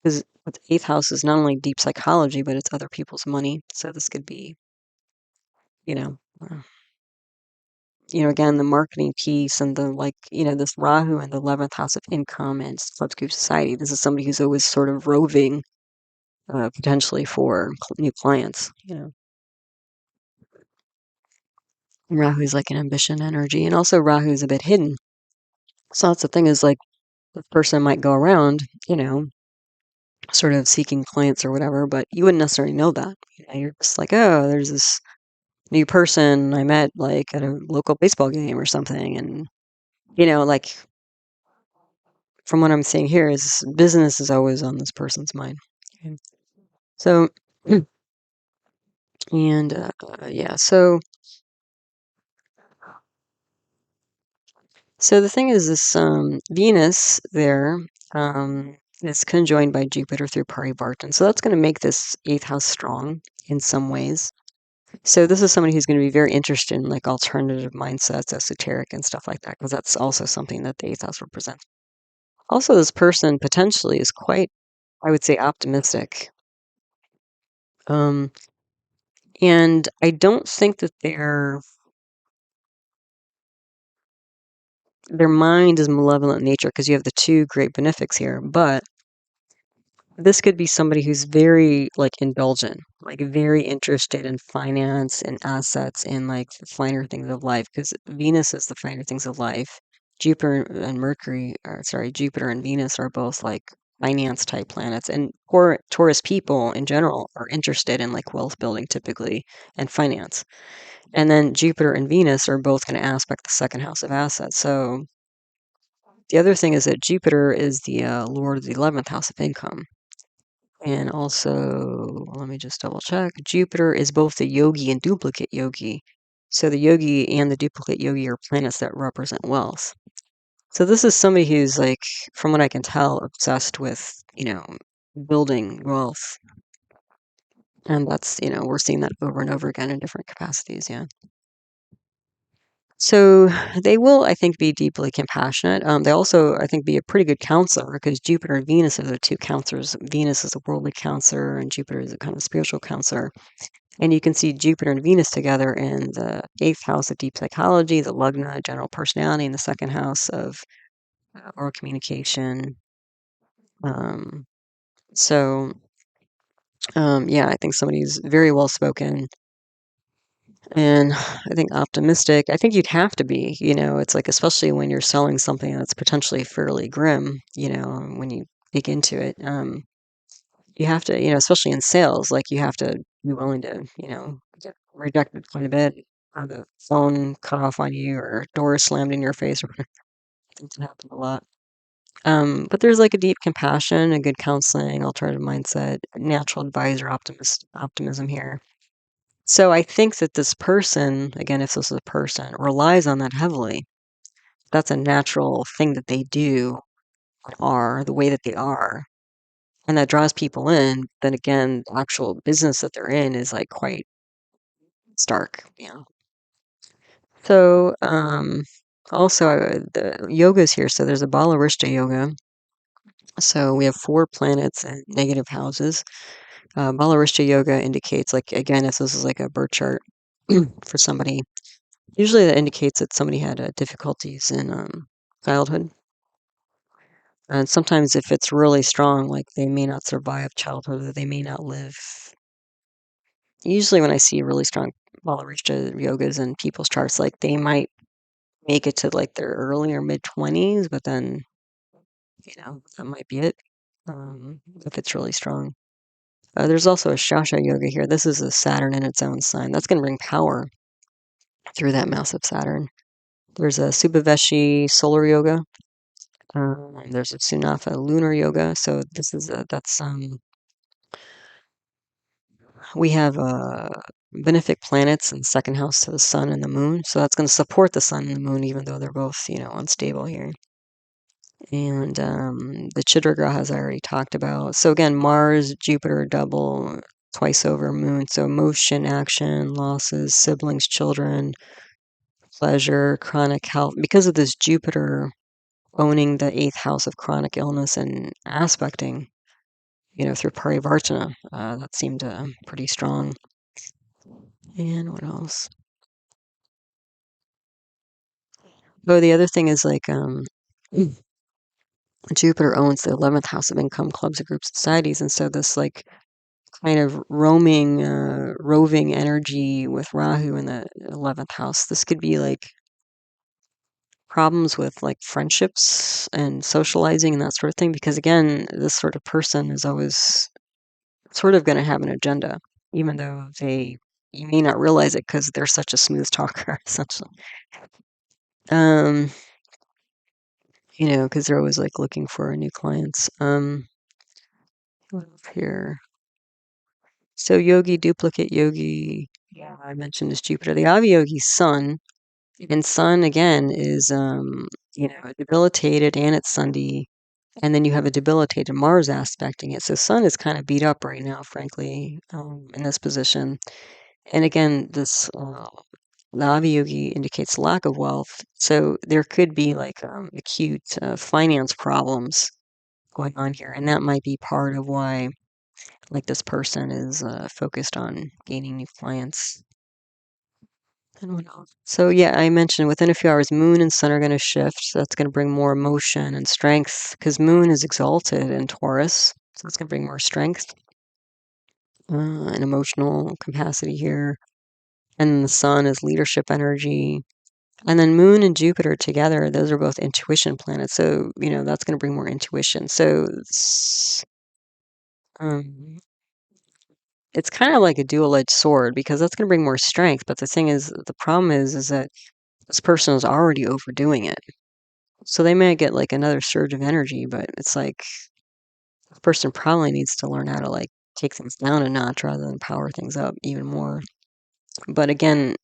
because the eighth house is not only deep psychology, but it's other people's money. So this could be, you know, again, the marketing piece and the this Rahu and the 11th house of income and club scoop society. This is somebody who's always sort of roving, potentially for new clients. Rahu's like an ambition energy, and also Rahu's a bit hidden. So that's the thing is like this person might go around, sort of seeking clients or whatever, but you wouldn't necessarily know that. You're just like, oh, there's this new person I met like at a local baseball game or something, and like from what I'm seeing here is business is always on this person's mind. Okay. So, and yeah, so the thing is this Venus there is conjoined by Jupiter through Parivartan. So that's going to make this eighth house strong in some ways. So this is somebody who's going to be very interested in like alternative mindsets, esoteric and stuff like that, because that's also something that the eighth house represents. Also, this person potentially is quite, I would say, optimistic. And I don't think that their mind is malevolent in nature because you have the two great benefics here, but this could be somebody who's very like indulgent, like very interested in finance and assets and like the finer things of life because Venus is the finer things of life. Jupiter and Venus are both like finance type planets, and Taurus people in general are interested in like wealth building typically and finance. And then Jupiter and Venus are both going to aspect the second house of assets. So the other thing is that Jupiter is the lord of the 11th house of income. And also, let me just double check. Jupiter is both the yogi and duplicate yogi. So the yogi and the duplicate yogi are planets that represent wealth. So this is somebody who's like, from what I can tell, obsessed with, building wealth. And that's, we're seeing that over and over again in different capacities. Yeah. So they will, I think, be deeply compassionate. They also, I think, be a pretty good counselor because Jupiter and Venus are the two counselors. Venus is a worldly counselor, and Jupiter is a kind of spiritual counselor. And you can see Jupiter and Venus together in the eighth house of deep psychology, the lugna, general personality, and the second house of oral communication. Um, so, yeah, I think somebody who's very well spoken and I think optimistic. I think you'd have to be, it's like, especially when you're selling something that's potentially fairly grim, when you dig into it. You have to, especially in sales, like you have to be willing to, get rejected quite a bit, have the phone cut off on you or doors slammed in your face or whatever. Things that happen a lot. But there's like a deep compassion, a good counseling, alternative mindset, natural advisor, optimism here. So I think that this person, again, if this is a person, relies on that heavily. That's a natural thing that they do, are the way that they are. And that draws people in. Then again, the actual business that they're in is like quite stark. So, also the yoga's here. So there's a bala yoga. So we have 4 planets and negative houses. Bala yoga indicates, like, again, if this is like a birth chart for somebody, usually that indicates that somebody had difficulties in childhood. And sometimes if it's really strong, like they may not survive childhood or they may not live. Usually when I see really strong Balarishta yogas in people's charts, like they might make it to like their early or mid 20s, but then, that might be it if it's really strong. There's also a Shasha yoga here. This is a Saturn in its own sign. That's going to bring power through that massive Saturn. There's a Subhaveshi solar yoga. There's a Sunafa lunar yoga. So this is we have benefic planets in the second house to the sun and the moon. So that's going to support the sun and the moon, even though they're both, unstable here. And the chidra grahas I already talked about. So again, Mars, Jupiter, double, twice over moon. So motion, action, losses, siblings, children, pleasure, chronic health, because of this Jupiter owning the 8th house of chronic illness and aspecting, through parivartana. That seemed pretty strong. And what else? Oh, the other thing is like Jupiter owns the 11th house of income, clubs, and group societies, and so this like kind of roving energy with Rahu in the 11th house. This could be like problems with like friendships and socializing and that sort of thing, because again, this sort of person is always sort of going to have an agenda, even though you may not realize it because they're such a smooth talker, essentially. Because they're always like looking for new clients. What else here? So yogi, duplicate yogi. Yeah, I mentioned is Jupiter. The Aviyogi's sun, and sun again is debilitated and it's sandhi, and then you have a debilitated Mars aspecting it. So sun is kind of beat up right now, frankly, in this position. And again, this the Aviyogi indicates lack of wealth, so there could be like acute finance problems going on here, and that might be part of why like this person is focused on gaining new clients. And what else? So yeah, I mentioned within a few hours, Moon and Sun are going to shift. So that's going to bring more emotion and strength because Moon is exalted in Taurus, so it's going to bring more strength and emotional capacity here. And the Sun is leadership energy. And then Moon and Jupiter together, those are both intuition planets. So, that's going to bring more intuition. So it's kind of like a dual-edged sword because that's going to bring more strength. But the thing is, the problem is that this person is already overdoing it. So they may get like another surge of energy, but it's like the person probably needs to learn how to like take things down a notch rather than power things up even more. But again,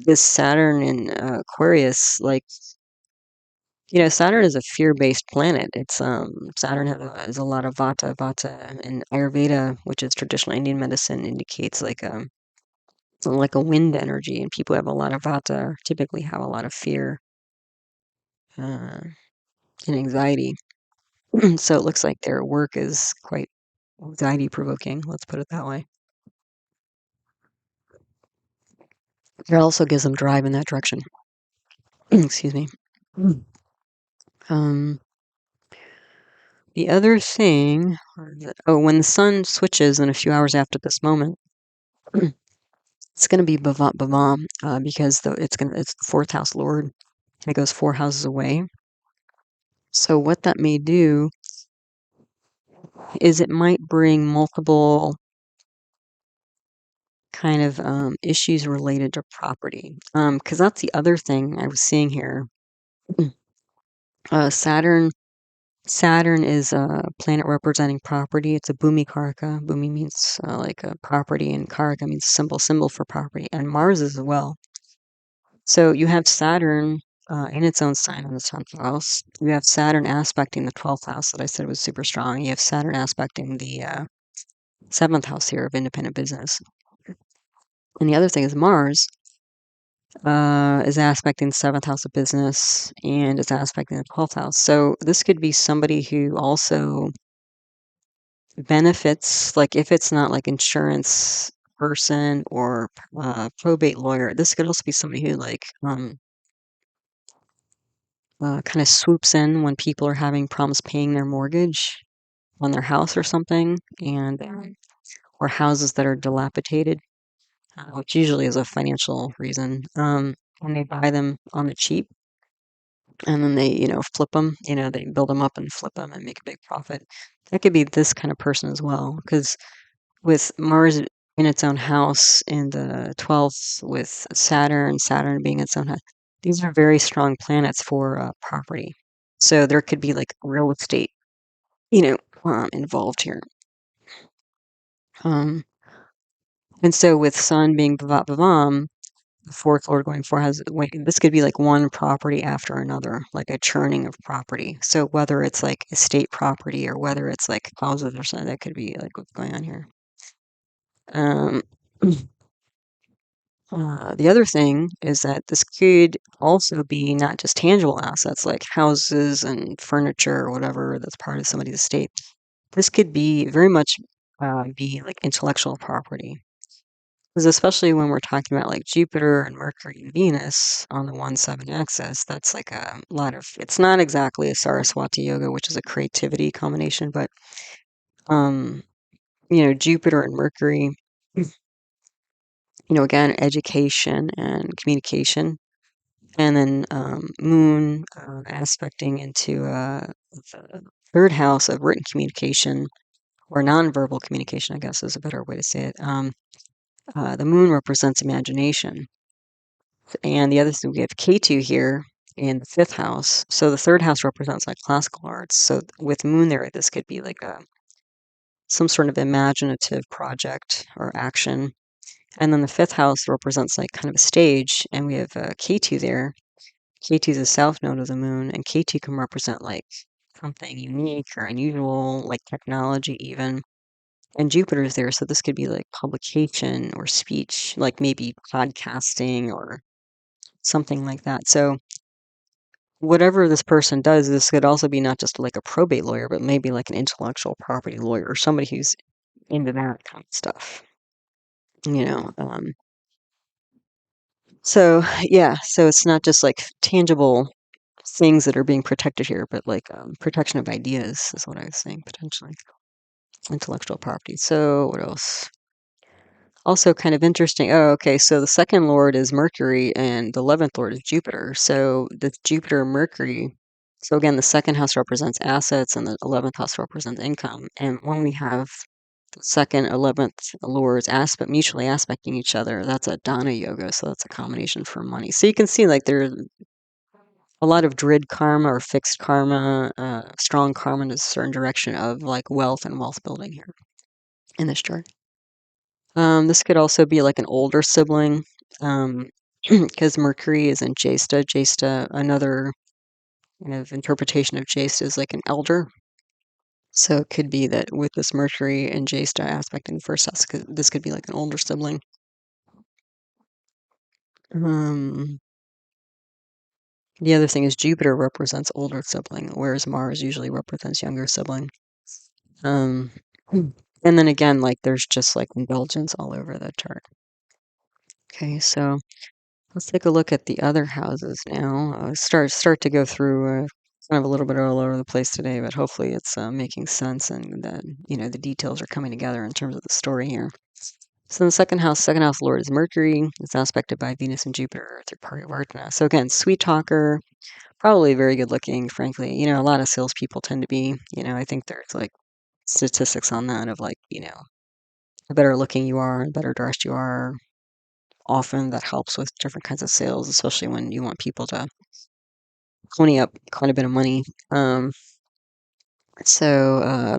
this Saturn in Aquarius, like, Saturn is a fear-based planet. It's Saturn has a lot of vata in Ayurveda, which is traditional Indian medicine, indicates like a wind energy, and people who have a lot of vata typically have a lot of fear uh, and anxiety. So it looks like their work is quite anxiety provoking, let's put it that way. It also gives them drive in that direction. Excuse me. Um, the other thing, when the sun switches in a few hours after this moment, it's going to be bhavam, because it's the 4th house lord, and it goes 4 houses away. So what that may do is it might bring multiple kind of issues related to property, because that's the other thing I was seeing here. Saturn is a planet representing property. It's a bhumi karaka. Bhumi means like a property, and karaka means symbol for property, and Mars as well. So you have Saturn in its own sign in the 10th house. You have Saturn aspecting the 12th house that I said was super strong. You have Saturn aspecting the 7th house here of independent business. And the other thing is Mars is aspecting the 7th house of business and is aspecting the 12th house. So this could be somebody who also benefits, like if it's not like insurance person or probate lawyer, this could also be somebody who like kind of swoops in when people are having problems paying their mortgage on their house or something, and or houses that are dilapidated, which usually is a financial reason. And they buy them on the cheap, and then they, flip them. They build them up and flip them and make a big profit. That could be this kind of person as well, because with Mars in its own house in the 12th, with Saturn being its own house, these are very strong planets for property. So there could be like real estate, involved here. And so with Sun being bhavam, the 4th lord going 4 has, this could be like one property after another, like a churning of property. So whether it's like estate property or whether it's like houses or something, that could be like what's going on here. Um, The other thing is that this could also be not just tangible assets like houses and furniture or whatever that's part of somebody's estate. This could be very much be like intellectual property. Because especially when we're talking about like Jupiter and Mercury and Venus on the 1-7 axis, that's like a lot of, it's not exactly a Saraswati yoga, which is a creativity combination, but, um, Jupiter and Mercury, again, education and communication. And then Moon aspecting into the third house of written communication or nonverbal communication, I guess is a better way to say it. The Moon represents imagination. And the other thing, we have K2 here in the fifth house. So the third house represents like classical arts. So with Moon there, this could be like some sort of imaginative project or action. And then the fifth house represents like kind of a stage. And we have K2 there. K2 is the south node of the Moon, and K2 can represent like something unique or unusual, like technology even. And Jupiter is there, so this could be like publication or speech, like maybe podcasting or something like that. So whatever this person does, this could also be not just like a probate lawyer, but maybe like an intellectual property lawyer or somebody who's into that kind of stuff. You know, um, so yeah, so it's not just like tangible things that are being protected here, but like protection of ideas is what I was saying potentially. Intellectual property. So what else? Also kind of interesting. Oh, okay. So the second lord is Mercury and the 11th lord is Jupiter. So the Jupiter Mercury. So again, the second house represents assets and the 11th house represents income. And when we have the second, 11th lords mutually aspecting each other, that's a Dana yoga. So that's a combination for money. So you can see like there's a lot of drid karma or fixed karma, strong karma in a certain direction of like wealth and wealth building here in this chart. This could also be like an older sibling, because Mercury is in Jesta. Jesta, another kind of interpretation of Jesta is like an elder. So it could be that with this Mercury and Jesta aspect in the first house, this could be like an older sibling. The other thing is Jupiter represents older sibling, whereas Mars usually represents younger sibling. Um, and then again, like there's just like indulgence all over the chart. Okay, so let's take a look at the other houses now. Start to go through kind of a little bit all over the place today, but hopefully it's making sense and that the details are coming together in terms of the story here. So in the second house lord is Mercury. It's aspected by Venus and Jupiter through Parivartana. So again, sweet talker, probably very good looking, frankly. A lot of salespeople tend to be. I think there's like statistics on that of like, the better looking you are, the better dressed you are, often that helps with different kinds of sales, especially when you want people to pony up quite a bit of money.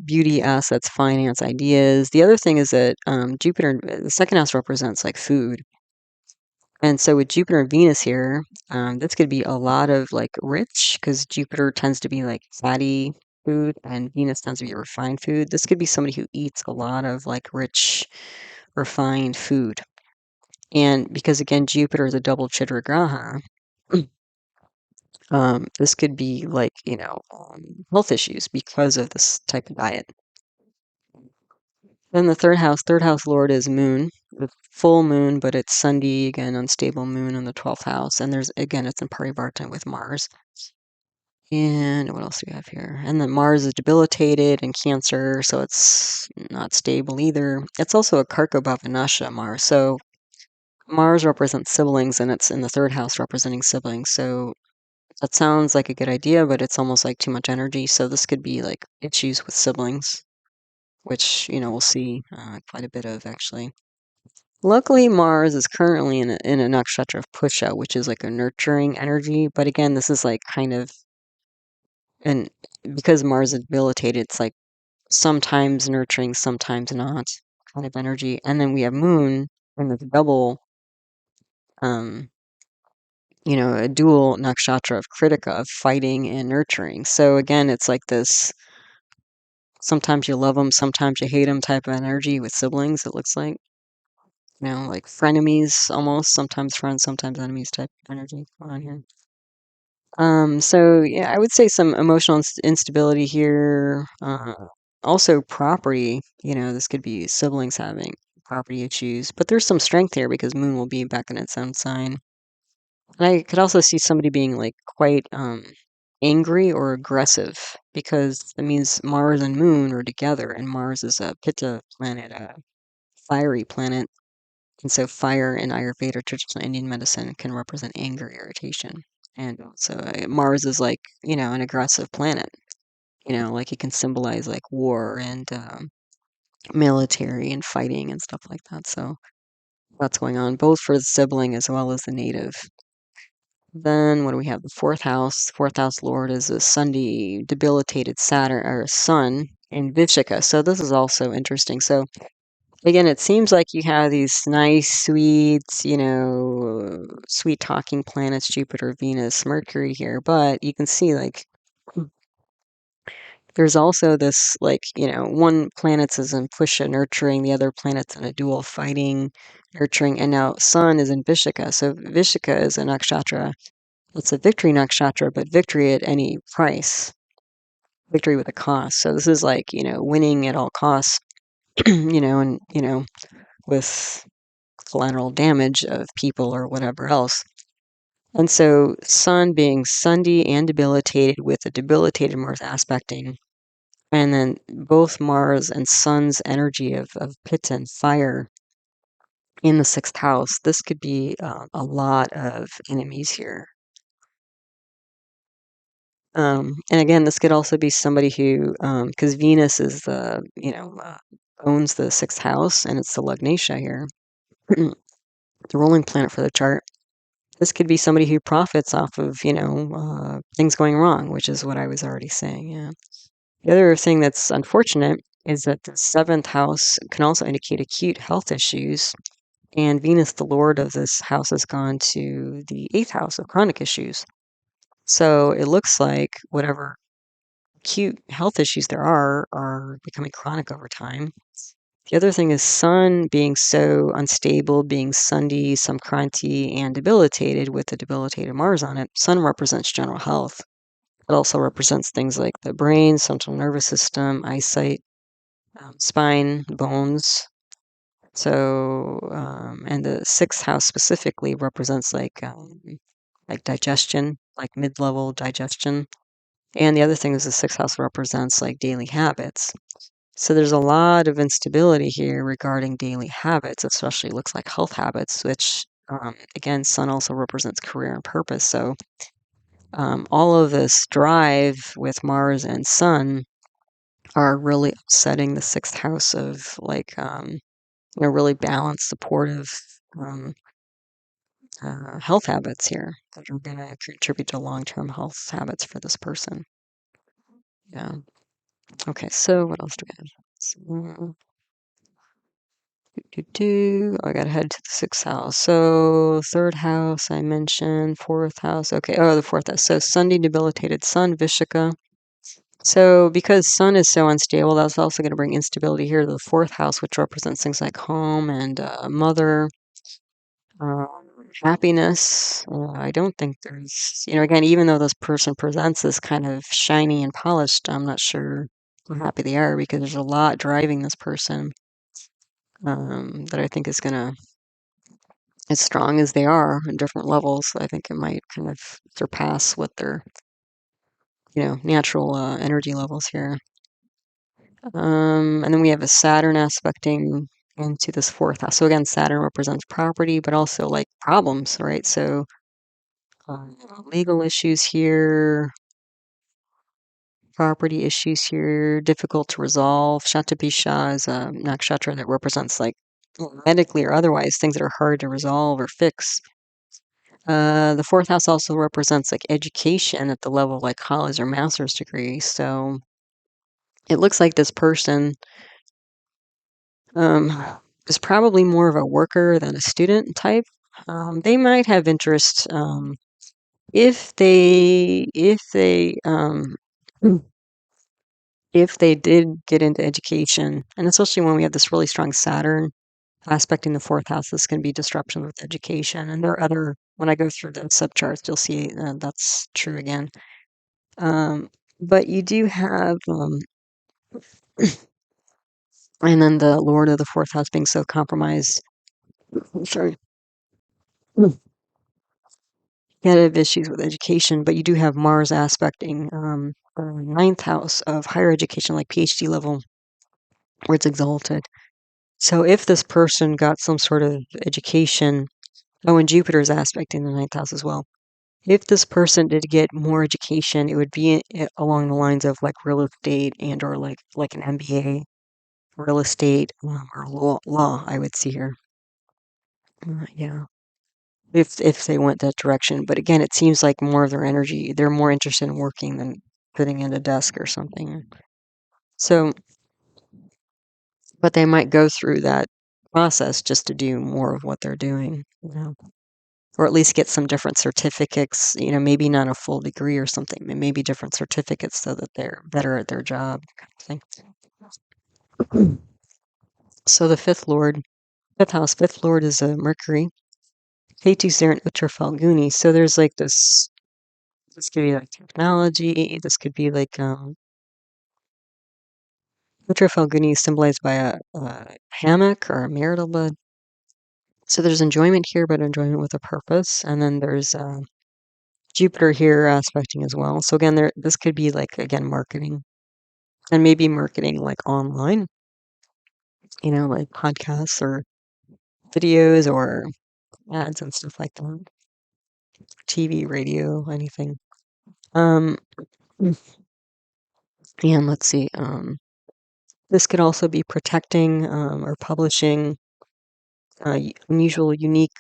Beauty, assets, finance, ideas. The other thing is that Jupiter, the second house represents like food. And so with Jupiter and Venus here, this could be a lot of like rich, because Jupiter tends to be like fatty food and Venus tends to be refined food. This could be somebody who eats a lot of like rich, refined food. And because again, Jupiter is a double chidra graha, this could be like, health issues because of this type of diet. Then the third house lord is Moon, the full moon, but it's sandhi, again, unstable moon in the 12th house. And it's in Parivartana with Mars. And what else do we have here? And then Mars is debilitated in Cancer, so it's not stable either. It's also a karako bhava nashaya Mars. So Mars represents siblings, and it's in the third house representing siblings. So that sounds like a good idea, but it's almost like too much energy. So this could be like issues with siblings, which, we'll see quite a bit of actually. Luckily, Mars is currently in a nakshatra of Pusha, which is like a nurturing energy. But again, this is like kind of, and because Mars is debilitated, it's like sometimes nurturing, sometimes not kind of energy. And then we have Moon in the double, a dual nakshatra of Krittika, of fighting and nurturing. So again, it's like this sometimes you love them, sometimes you hate them type of energy with siblings, it looks like. like frenemies almost, sometimes friends, sometimes enemies type energy going on here. So yeah, I would say some emotional instability here. Also property, this could be siblings having property issues, but there's some strength here because Moon will be back in its own sign. And I could also see somebody being like quite angry or aggressive because that means Mars and Moon are together, and Mars is a Pitta planet, a fiery planet. And so fire in Ayurveda, traditional Indian medicine, can represent anger, irritation. And so Mars is like, an aggressive planet. Like it can symbolize like war and military and fighting and stuff like that. So that's going on both for the sibling as well as the native. Then what do we have? The fourth house. Fourth house lord is a sandhi, debilitated Saturn or Sun in Vishaka. So this is also interesting. So again, it seems like you have these nice, sweet, sweet talking planets, Jupiter, Venus, Mercury here, but you can see like there's also this like, one planet's is in Pusha nurturing, the other planet's in a dual fighting, nurturing, and now Sun is in Vishaka. So Vishaka is a nakshatra. It's a victory nakshatra, but victory at any price, victory with a cost. So this is like, winning at all costs, and, with collateral damage of people or whatever else. And so Sun being Sundhi and debilitated with a debilitated Mars aspecting, and then both Mars and Sun's energy of Pitta and fire in the sixth house, this could be a lot of enemies here. And again, this could also be somebody who, because Venus is owns the sixth house, and it's the Lugnatia here, the ruling planet for the chart. This could be somebody who profits off of, things going wrong, which is what I was already saying. Yeah. The other thing that's unfortunate is that the seventh house can also indicate acute health issues, and Venus, the lord of this house, has gone to the eighth house of chronic issues. So it looks like whatever acute health issues there are becoming chronic over time. The other thing is Sun being so unstable, being Sundhi, Samkranti, and debilitated with the debilitated Mars on it. Sun represents general health. It also represents things like the brain, central nervous system, eyesight, spine, bones. So, and the sixth house specifically represents like digestion, like mid-level digestion. And the other thing is the sixth house represents like daily habits. So there's a lot of instability here regarding daily habits, especially looks like health habits, which again, Sun also represents career and purpose. So all of this drive with Mars and Sun are really upsetting the sixth house of like really balanced, supportive health habits here that are going to contribute to long-term health habits for this person. Yeah. Okay. So what else do we have? So, I gotta head to the sixth house. So third house I mentioned, fourth house. Okay, the fourth house. So Sundhi debilitated Sun, Vishaka. So because Sun is so unstable, that's also going to bring instability here to the fourth house, which represents things like home and mother, uh, happiness. I don't think there's, again, even though this person presents as kind of shiny and polished, I'm not sure how happy they are because there's a lot driving this person that I think is going to, as strong as they are in different levels, I think it might kind of surpass what their, natural energy levels here. And then we have a Saturn aspecting into this fourth house. So again, Saturn represents property, but also like problems, right? So legal issues here, property issues here, difficult to resolve. Shatabisha is a nakshatra that represents like medically or otherwise things that are hard to resolve or fix. The fourth house also represents like education at the level of like college or master's degree. So it looks like this person is probably more of a worker than a student type. They might have interest if if they did get into education, and especially when we have this really strong Saturn aspecting the fourth house. This can be disruption with education. And there are other, when I go through the subcharts, you'll see that's true again. But you do have, and then the Lord of the fourth house being so compromised. Sorry. You have issues with education, but you do have Mars aspecting the ninth house of higher education, like PhD level, where it's exalted. So if this person got some sort of education, oh, and Jupiter is aspecting the ninth house as well. If this person did get more education, it would be along the lines of like real estate and or like an MBA, real estate or law. I would see here. Yeah, if they went that direction. But again, it seems like more of their energy, they're more interested in working than sitting at a desk or something. So, but they might go through that process just to do more of what they're doing, or at least get some different certificates, maybe not a full degree or something, but maybe different certificates so that they're better at their job, kind of thing. So the fifth house, fifth lord is a Mercury. Ketu's there in Uttara Falguni. So there's like this could be like technology, this could be like Uttara Falguni is symbolized by a hammock or a marital bed. So there's enjoyment here, but enjoyment with a purpose. And then there's Jupiter here aspecting as well. So again, this could be like, again, marketing, and maybe marketing like online, like podcasts or videos or ads and stuff like that. TV, radio, anything. And let's see. This could also be protecting or publishing unusual, unique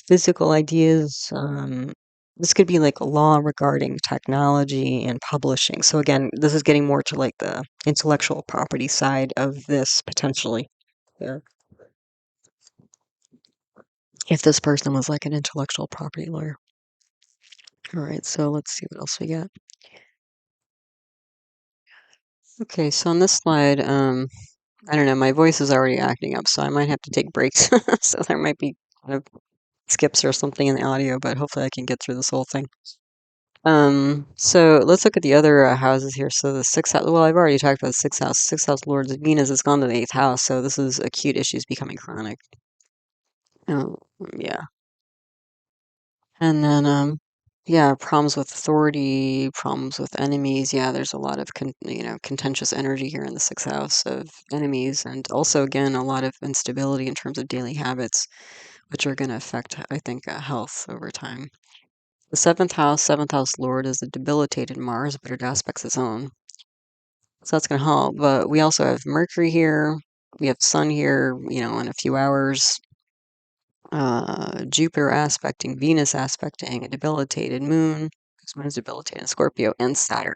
physical ideas. This could be like a law regarding technology and publishing. So again, this is getting more to like the intellectual property side of this potentially. Yeah. If this person was like an intellectual property lawyer. All right, so let's see what else we got. Okay, so on this slide, I don't know, my voice is already acting up, so I might have to take breaks. So there might be kind of skips or something in the audio, but hopefully I can get through this whole thing. So let's look at the other houses here. So the sixth house, well, I've already talked about the sixth house. Sixth house Lord of Venus has gone to the eighth house, so this is acute issues becoming chronic. Oh, yeah. And then, yeah, problems with authority, problems with enemies. Yeah, there's a lot of contentious energy here in the sixth house of enemies, and also again a lot of instability in terms of daily habits, which are going to affect, I think, health over time. The seventh house Lord is a debilitated Mars, but it aspects its own. So that's going to help. But we also have Mercury here. We have Sun here, in a few hours. Jupiter aspecting, Venus aspecting, a debilitated Moon. Because Moon's debilitated in Scorpio, and Saturn.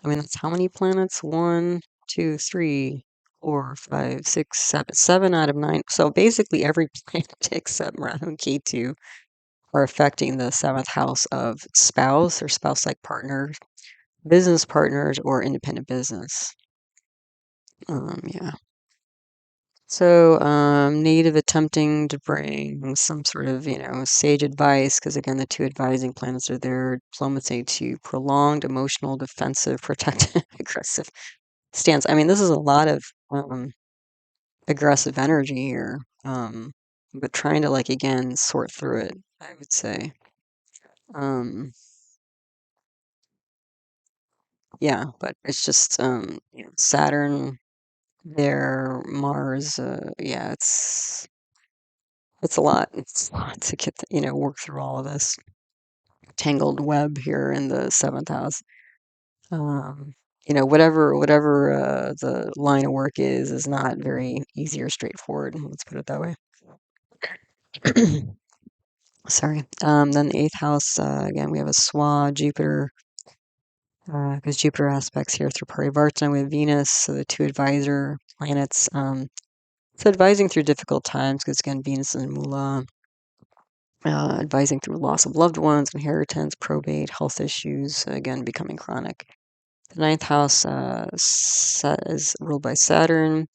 I mean, that's how many planets? 1, 2, 3, 4, 5, 6, 7. 7 out of 9. So basically every planet except Rahu and Ketu are affecting the seventh house of spouse or spouse-like partners, business partners, or independent business. Yeah. So, native attempting to bring some sort of, sage advice, because again, the two advising planets are there. Diplomacy to prolonged emotional, defensive, protective, aggressive stance. I mean, this is a lot of aggressive energy here, but trying to, like, again, sort through it, I would say. Yeah, but it's just Saturn there, Mars. Yeah, it's a lot. It's a lot to get work through all of this tangled web here in the seventh house. Whatever the line of work is not very easy or straightforward. Let's put it that way. Sorry. Then the eighth house, again, we have a Swa, Jupiter, because Jupiter aspects here through Parivartana. We have Venus, so the two advisor planets. So advising through difficult times, because again, Venus is in Mula. Advising through loss of loved ones, inheritance, probate, health issues, again, becoming chronic. The ninth house is ruled by Saturn.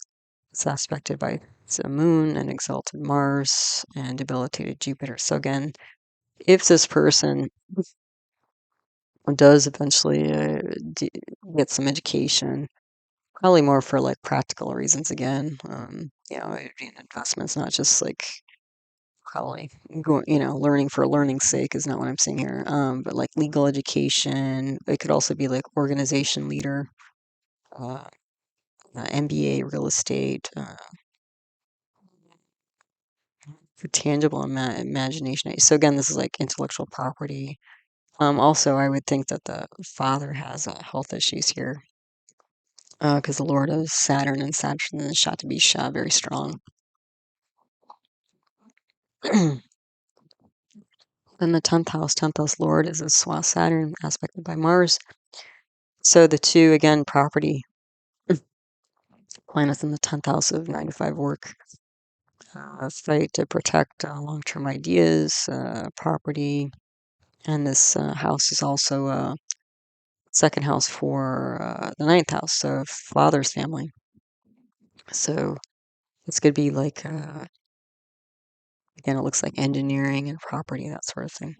It's aspected by the moon and exalted Mars and debilitated Jupiter. So again, if this person does eventually get some education, probably more for like practical reasons again, it'd be an investment. It's not just like probably going, learning for learning's sake is not what I'm saying here. But like legal education, it could also be like organization leader, uh, MBA, real estate, for tangible imagination. So again, this is like intellectual property. Also, I would think that the father has health issues here because the Lord of Saturn and Saturn is shot to be very strong. Then the 10th house Lord is a Saturn aspected by Mars. So the two, again, property planets in the 10th house of 9 to 5 work. Fight to protect long-term ideas, property. And this house is also second house for the 9th house, so father's family. So this could be like, again, it looks like engineering and property, that sort of thing.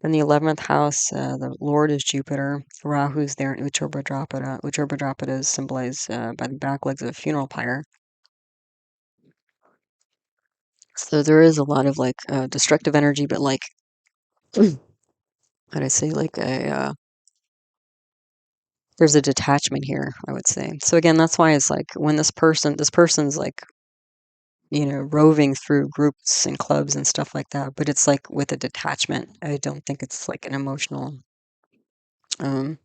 Then the 11th house, the Lord is Jupiter. Rahu's there in Uccha Drapada. Uccha Drapada is symbolized by the back legs of a funeral pyre. So there is a lot of like destructive energy, but like, how'd I say, like there's a detachment here, I would say. So again, that's why it's like when this person's like, roving through groups and clubs and stuff like that, but it's like with a detachment. I don't think it's like an emotional um,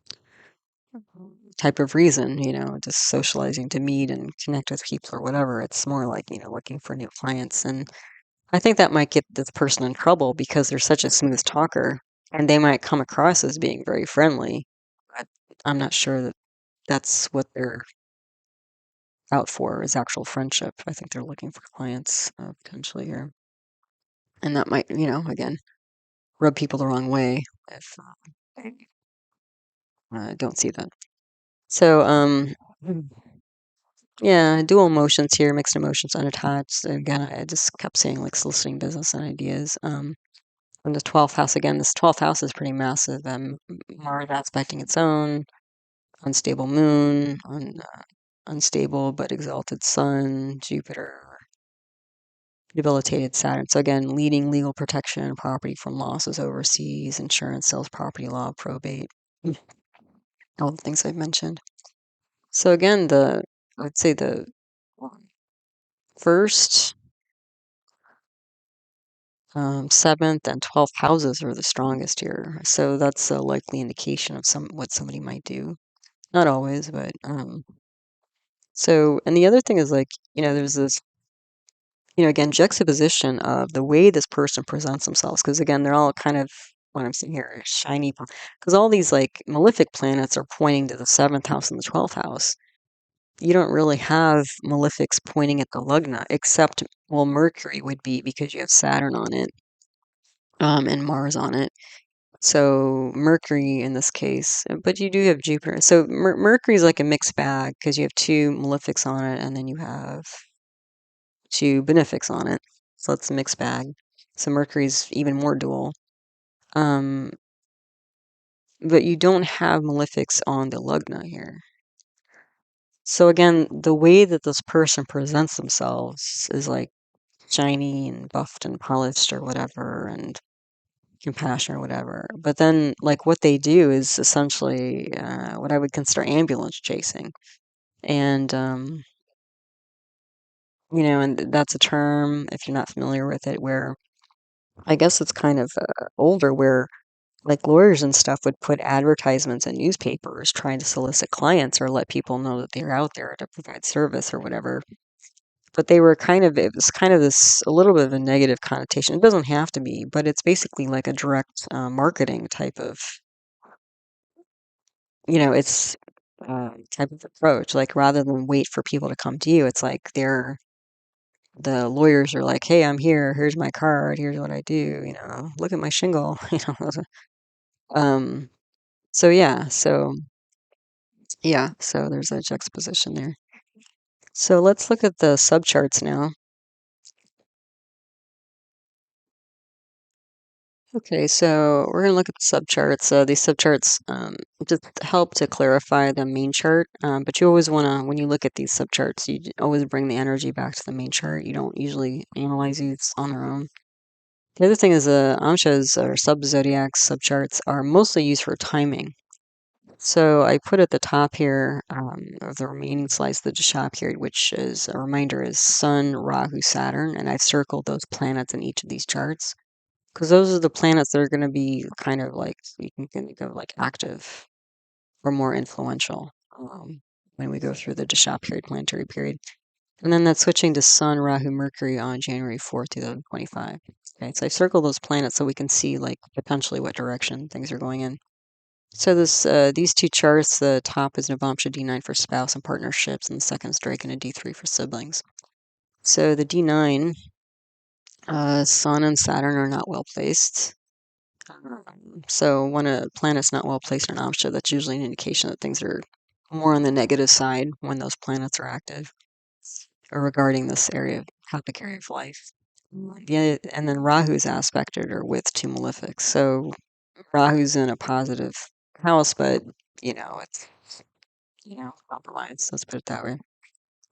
type of reason, just socializing to meet and connect with people or whatever. It's more like, looking for new clients. And I think that might get this person in trouble because they're such a smooth talker and they might come across as being very friendly. But I'm not sure that that's what they're out for is actual friendship. I think they're looking for clients potentially here. And that might, again, rub people the wrong way if I don't see that. So, yeah, dual emotions here, mixed emotions, unattached. Again, I just kept saying like soliciting business and ideas. And the 12th house, again, this 12th house is pretty massive. Mars aspecting its own, unstable moon, unstable but exalted sun, Jupiter, debilitated Saturn. So again, leading legal protection and property from losses overseas, insurance, sales, property law, probate, all the things I've mentioned. So again, I would say the first, 7th, and 12th houses are the strongest here. So that's a likely indication of what somebody might do. Not always, but so, and the other thing is like, there's this, again, juxtaposition of the way this person presents themselves. Because again, they're all kind of, what I'm seeing here, shiny, because all these like malefic planets are pointing to the 7th house and the 12th house. You don't really have malefics pointing at the lugna, except, well, Mercury would be because you have Saturn on it, and Mars on it. So Mercury in this case, but you do have Jupiter. So Mercury is like a mixed bag because you have two malefics on it, and then you have two benefics on it. So it's a mixed bag. So Mercury's even more dual. Um, but you don't have malefics on the lugna here. So again, the way that this person presents themselves is like shiny and buffed and polished or whatever, and compassion or whatever. But then, like, what they do is essentially what I would consider ambulance chasing. And, and that's a term, if you're not familiar with it, where I guess it's kind of older, where like lawyers and stuff would put advertisements in newspapers trying to solicit clients or let people know that they're out there to provide service or whatever. But it was kind of this, a little bit of a negative connotation. It doesn't have to be, but it's basically like a direct marketing type of, it's type of approach. Like rather than wait for people to come to you, it's like the lawyers are like, hey, I'm here. Here's my card. Here's what I do. Look at my shingle. Um, so yeah, so Yeah, so there's a juxtaposition there. So let's look at the subcharts now. Okay, so we're going to look at the subcharts. These subcharts just help to clarify the main chart, but you always want to, when you look at these subcharts, you always bring the energy back to the main chart. You don't usually analyze these on their own. The other thing is amshas or sub-zodiacs subcharts are mostly used for timing. So I put at the top here of the remaining slides the Dashab period, which is a reminder is Sun, Rahu, Saturn, and I've circled those planets in each of these charts because those are the planets that are going to be kind of like you can think of like active or more influential when we go through the Dashab period, planetary period. And then that's switching to Sun, Rahu, Mercury on January 4th, 2025. Okay, so I circle those planets so we can see like potentially what direction things are going in. So these two charts, the top is Navamsha D9 for spouse and partnerships, and the second is Drake and a D3 for siblings. So the D9, Sun and Saturn are not well placed. So when a planet's not well placed in Amsha, that's usually an indication that things are more on the negative side when those planets are active or regarding this topic area of life. And then Rahu's aspected or with two malefics. So Rahu's in a positive house, but it's compromise. Let's put it that way.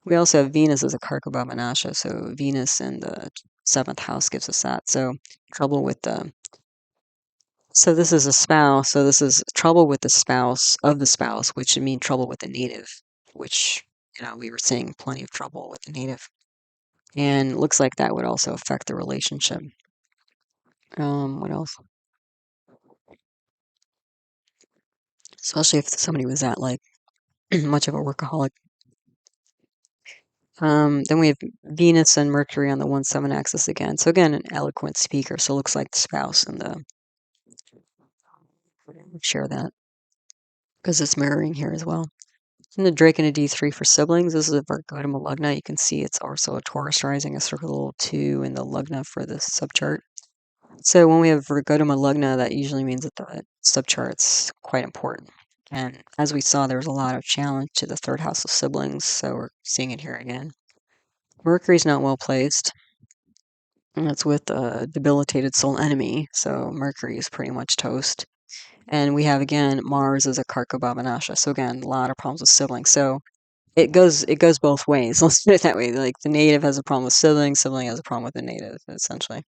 We also have Venus as a karako, bhava, nashaya. So Venus in the seventh house gives us that. So trouble with the. So this is a spouse. So this is trouble with the spouse of the spouse, which would mean trouble with the native, which we were seeing plenty of trouble with the native, and looks like that would also affect the relationship. What else? Especially if somebody was that like much of a workaholic. Then we have Venus and Mercury on the 1-7 axis again. So again, an eloquent speaker. So it looks like the spouse and the share that because it's mirroring here as well. And the Drake and a D3 for siblings. This is a Virgodama Lugna. You can see it's also a Taurus rising, a circle 2 in the Lugna for the subchart. So when we have Virgodama Lugna, that usually means that the subchart's quite important. And as we saw, there was a lot of challenge to the third house of siblings. So we're seeing it here again. Mercury's not well placed. And that's with a debilitated soul enemy. So Mercury is pretty much toast. And we have again Mars as a karako, bhava, nashaya. So again, a lot of problems with siblings. So it goes both ways. Let's put it that way. Like the native has a problem with sibling has a problem with the native, essentially.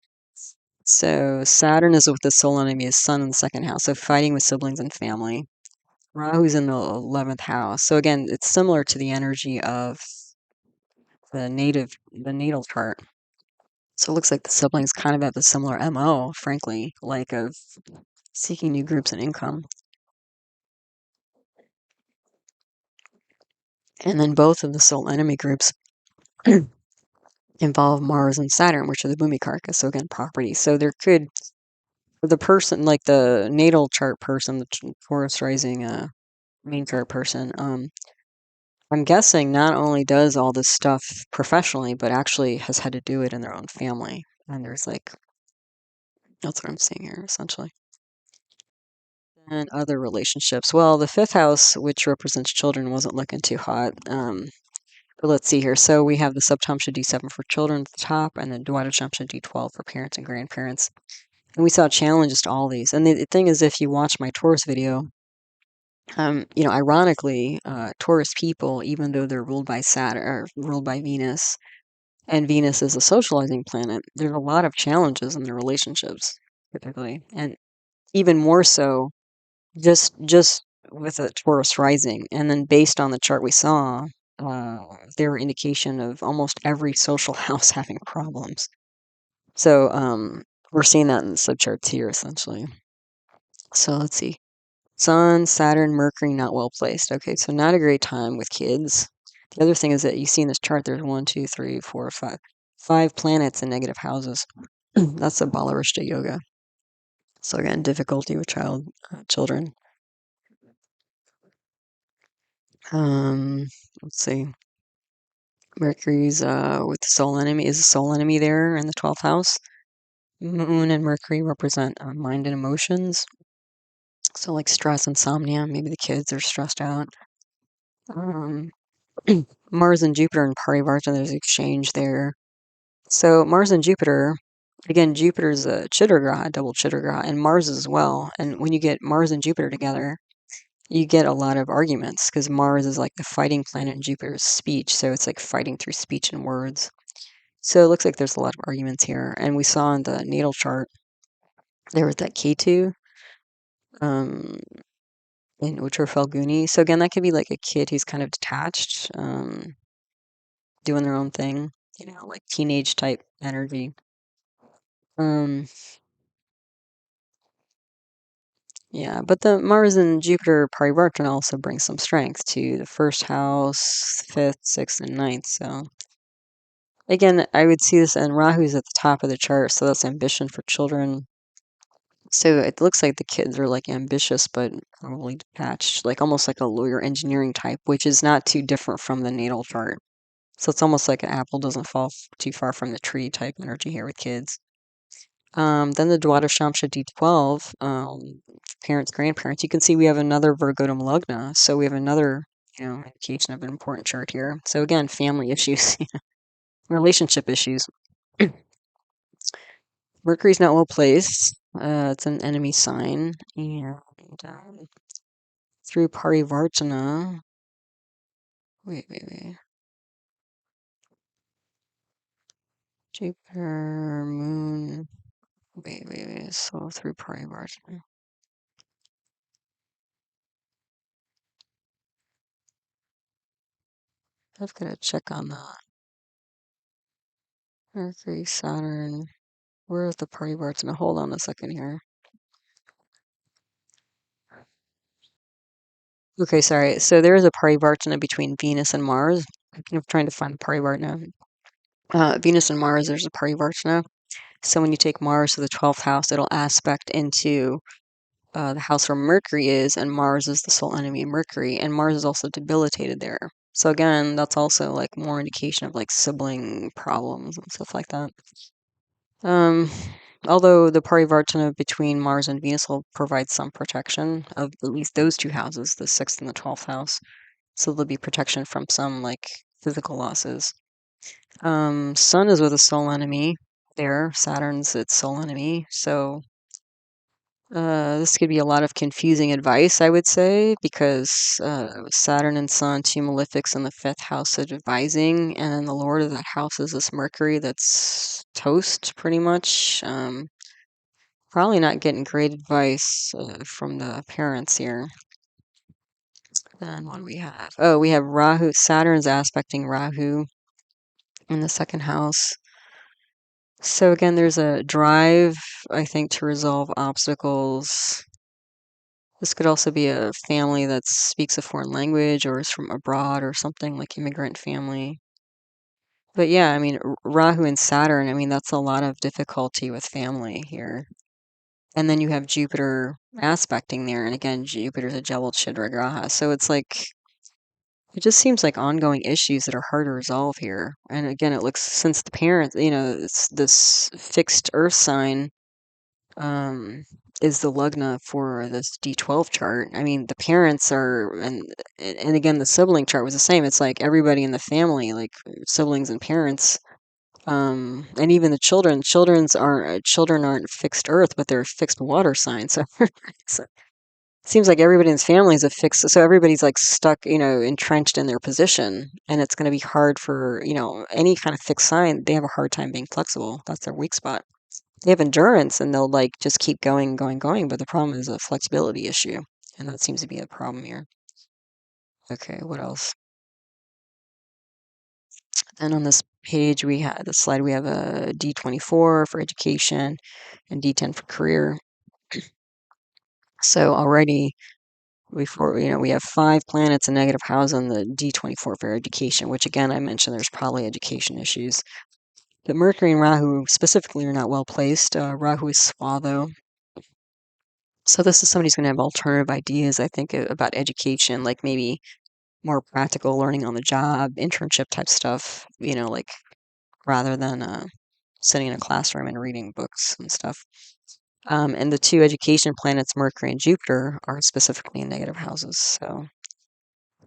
So Saturn is with the soul enemy is Sun in the second house. So fighting with siblings and family. Rahu's in the 11th house. So again, it's similar to the energy of the natal chart. So it looks like the siblings kind of have a similar MO, frankly, like of seeking new groups and income. And then both of the soul enemy groups involve Mars and Saturn, which are the bhumikarka. So again, property. So there could, the person, like the natal chart person, the Taurus rising main chart person, I'm guessing not only does all this stuff professionally, but actually has had to do it in their own family. And there's that's what I'm seeing here, essentially. And other relationships. Well, the fifth house, which represents children, wasn't looking too hot. But let's see here. So we have the subtamsha D7 for children at the top, and the dwadashamsha D12 for parents and grandparents. And we saw challenges to all these. And the thing is, if you watch my Taurus video, ironically, Taurus people, even though they're ruled by Saturn or ruled by Venus, and Venus is a socializing planet, there's a lot of challenges in their relationships, typically, and even more so just with a Taurus rising. And then based on the chart we saw, there were indication of almost every social house having problems. So we're seeing that in the subcharts here, essentially. So let's see. Sun, Saturn, Mercury, not well placed. Okay, so not a great time with kids. The other thing is that you see in this chart, there's 1, 2, 3, 4, 5, 5 planets in negative houses. That's a balarishta yoga. So again, difficulty with children. Let's see. Mercury's with the soul enemy. Is the soul enemy there in the 12th house? Moon and Mercury represent mind and emotions. So like stress, insomnia. Maybe the kids are stressed out. Um, Mars and Jupiter and Parivartana, there's exchange there. So Mars and Jupiter, again, Jupiter's a chidra graha, double chidra graha, and Mars as well. And when you get Mars and Jupiter together, you get a lot of arguments because Mars is like the fighting planet and Jupiter's speech. So it's like fighting through speech and words. So it looks like there's a lot of arguments here. And we saw in the natal chart, there was that K2 um, in Uttara Falguni. So again, that could be like a kid who's kind of detached, doing their own thing, like teenage type energy. Um, yeah, but the Mars and Jupiter Parivartana also brings some strength to the first house, fifth, sixth, and ninth. So again, I would see this, and Rahu's at the top of the chart, so that's ambition for children. So it looks like the kids are like ambitious, but probably detached, like almost like a lawyer engineering type, which is not too different from the natal chart. So it's almost like an apple doesn't fall too far from the tree type energy here with kids. Then the Dwadashamsha D12, parents, grandparents. You can see we have another Virgotum Lugna, so we have another, indication of an important chart here. So again, family issues, relationship issues. Mercury's not well placed. It's an enemy sign, and through Parivartana. Wait. Jupiter, Moon. Wait. So through Parivartana. I've got to check on that. Mercury, Saturn. Where's the Parivartana? Hold on a second here. Okay, sorry. So there is a Parivartana between Venus and Mars. I'm trying to find the Parivartana. Venus and Mars, there's a Parivartana. So when you take Mars to the 12th house, it'll aspect into the house where Mercury is, and Mars is the sole enemy of Mercury, and Mars is also debilitated there. So again, that's also like more indication of like sibling problems and stuff like that. Um, although the Parivartana between Mars and Venus will provide some protection of at least those two houses, the 6th and the 12th house. So there'll be protection from some like physical losses. Sun is with a sole enemy there. Saturn's its sole enemy. So this could be a lot of confusing advice, I would say, because Saturn and Sun, two malefics in the fifth house of advising, and then the lord of that house is this Mercury that's toast, pretty much. Probably not getting great advice from the parents here. Then what do we have? Oh, we have Rahu. Saturn's aspecting Rahu in the second house. So again, there's a drive, I think, to resolve obstacles. This could also be a family that speaks a foreign language or is from abroad or something, like immigrant family. But yeah, I mean, Rahu and Saturn, I mean, that's a lot of difficulty with family here. And then you have Jupiter aspecting there, and again, Jupiter's a Jebel Chidra Graha. So it's like, it just seems like ongoing issues that are hard to resolve here. And again, it looks, since the parents, it's this fixed Earth sign um, is the lugna for this D12 chart. I mean, the parents are, and again, the sibling chart was the same. It's like everybody in the family, like siblings and parents, and even the children aren't fixed Earth, but they're fixed water signs. So it seems like everybody in the family is a fixed. So everybody's like stuck, entrenched in their position, and it's going to be hard for any kind of fixed sign. They have a hard time being flexible. That's their weak spot. They have endurance and they'll like just keep going, but the problem is a flexibility issue, and that seems to be a problem here. Okay, what else? Then on this page, the slide, we have a D24 for education and D10 for career. So already before, we have 5 planets in negative house on the D24 for education, which again, I mentioned there's probably education issues. But Mercury and Rahu specifically are not well placed. Rahu is swatho. So this is somebody who's going to have alternative ideas, I think, about education, like maybe more practical learning on the job, internship type stuff, like rather than sitting in a classroom and reading books and stuff. And the 2 education planets, Mercury and Jupiter, are specifically in negative houses. So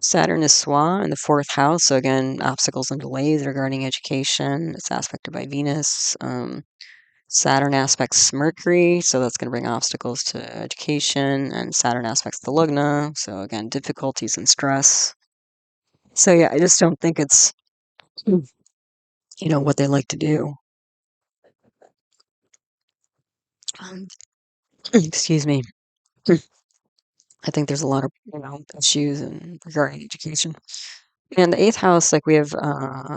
Saturn is Swa in the fourth house. So again, obstacles and delays regarding education. It's aspected by Venus. Saturn aspects Mercury, so that's going to bring obstacles to education, and Saturn aspects the Lugna, so again, difficulties and stress. So yeah, I just don't think it's, what they like to do. Um, excuse me. I think there's a lot of, issues and regarding education. And the eighth house, like we have,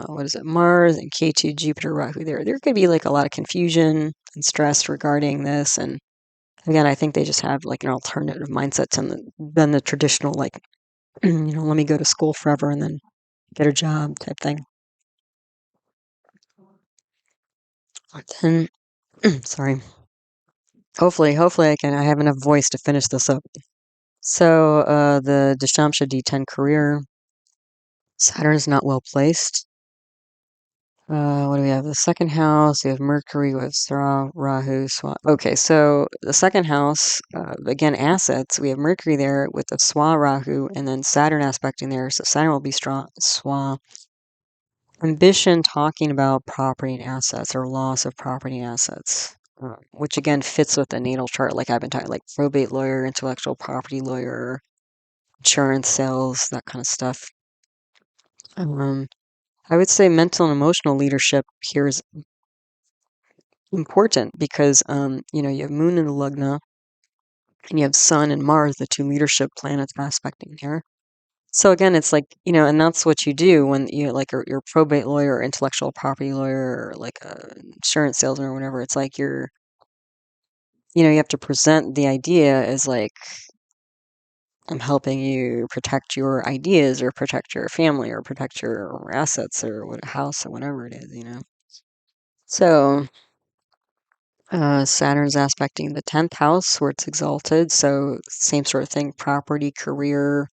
what is it, Mars and K2, Jupiter, Rahu there. There could be like a lot of confusion and stress regarding this. And again, I think they just have like an alternative mindset than the traditional, like, let me go to school forever and then get a job type thing. And sorry. Hopefully I have enough voice to finish this up. So the Dashamsha D10 career, Saturn is not well placed. What do we have? The second house, we have Mercury with Rahu, Swa. Okay, so the second house, again, assets, we have Mercury there with the Swa Rahu, and then Saturn aspecting there. So Saturn will be strong, Swa. Ambition talking about property and assets or loss of property and assets, which again fits with the natal chart, like I've been talking, like probate lawyer, intellectual property lawyer, insurance sales, that kind of stuff. I would say mental and emotional leadership here is important because, you have Moon in the Lugna and you have Sun and Mars, the two leadership planets aspecting here. So again, it's like, and that's what you do when like you're a probate lawyer or intellectual property lawyer or like a insurance salesman or whatever. It's like you have to present the idea as like, I'm helping you protect your ideas or protect your family or protect your assets or what house or whatever it is. So Saturn's aspecting the 10th house where it's exalted. So same sort of thing, property, career,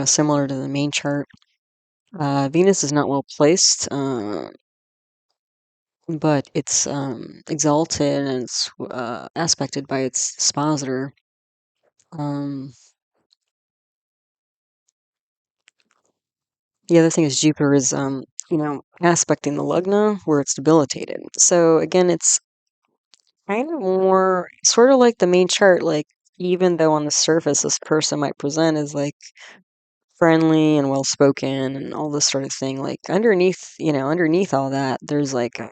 similar to the main chart. Venus is not well placed, but it's exalted and it's aspected by its dispositor. Um, the other thing is Jupiter is, aspecting the Lugna where it's debilitated. So again, it's kind of more sort of like the main chart, like even though on the surface this person might present as like friendly and well spoken and all this sort of thing, like underneath all that, there's like a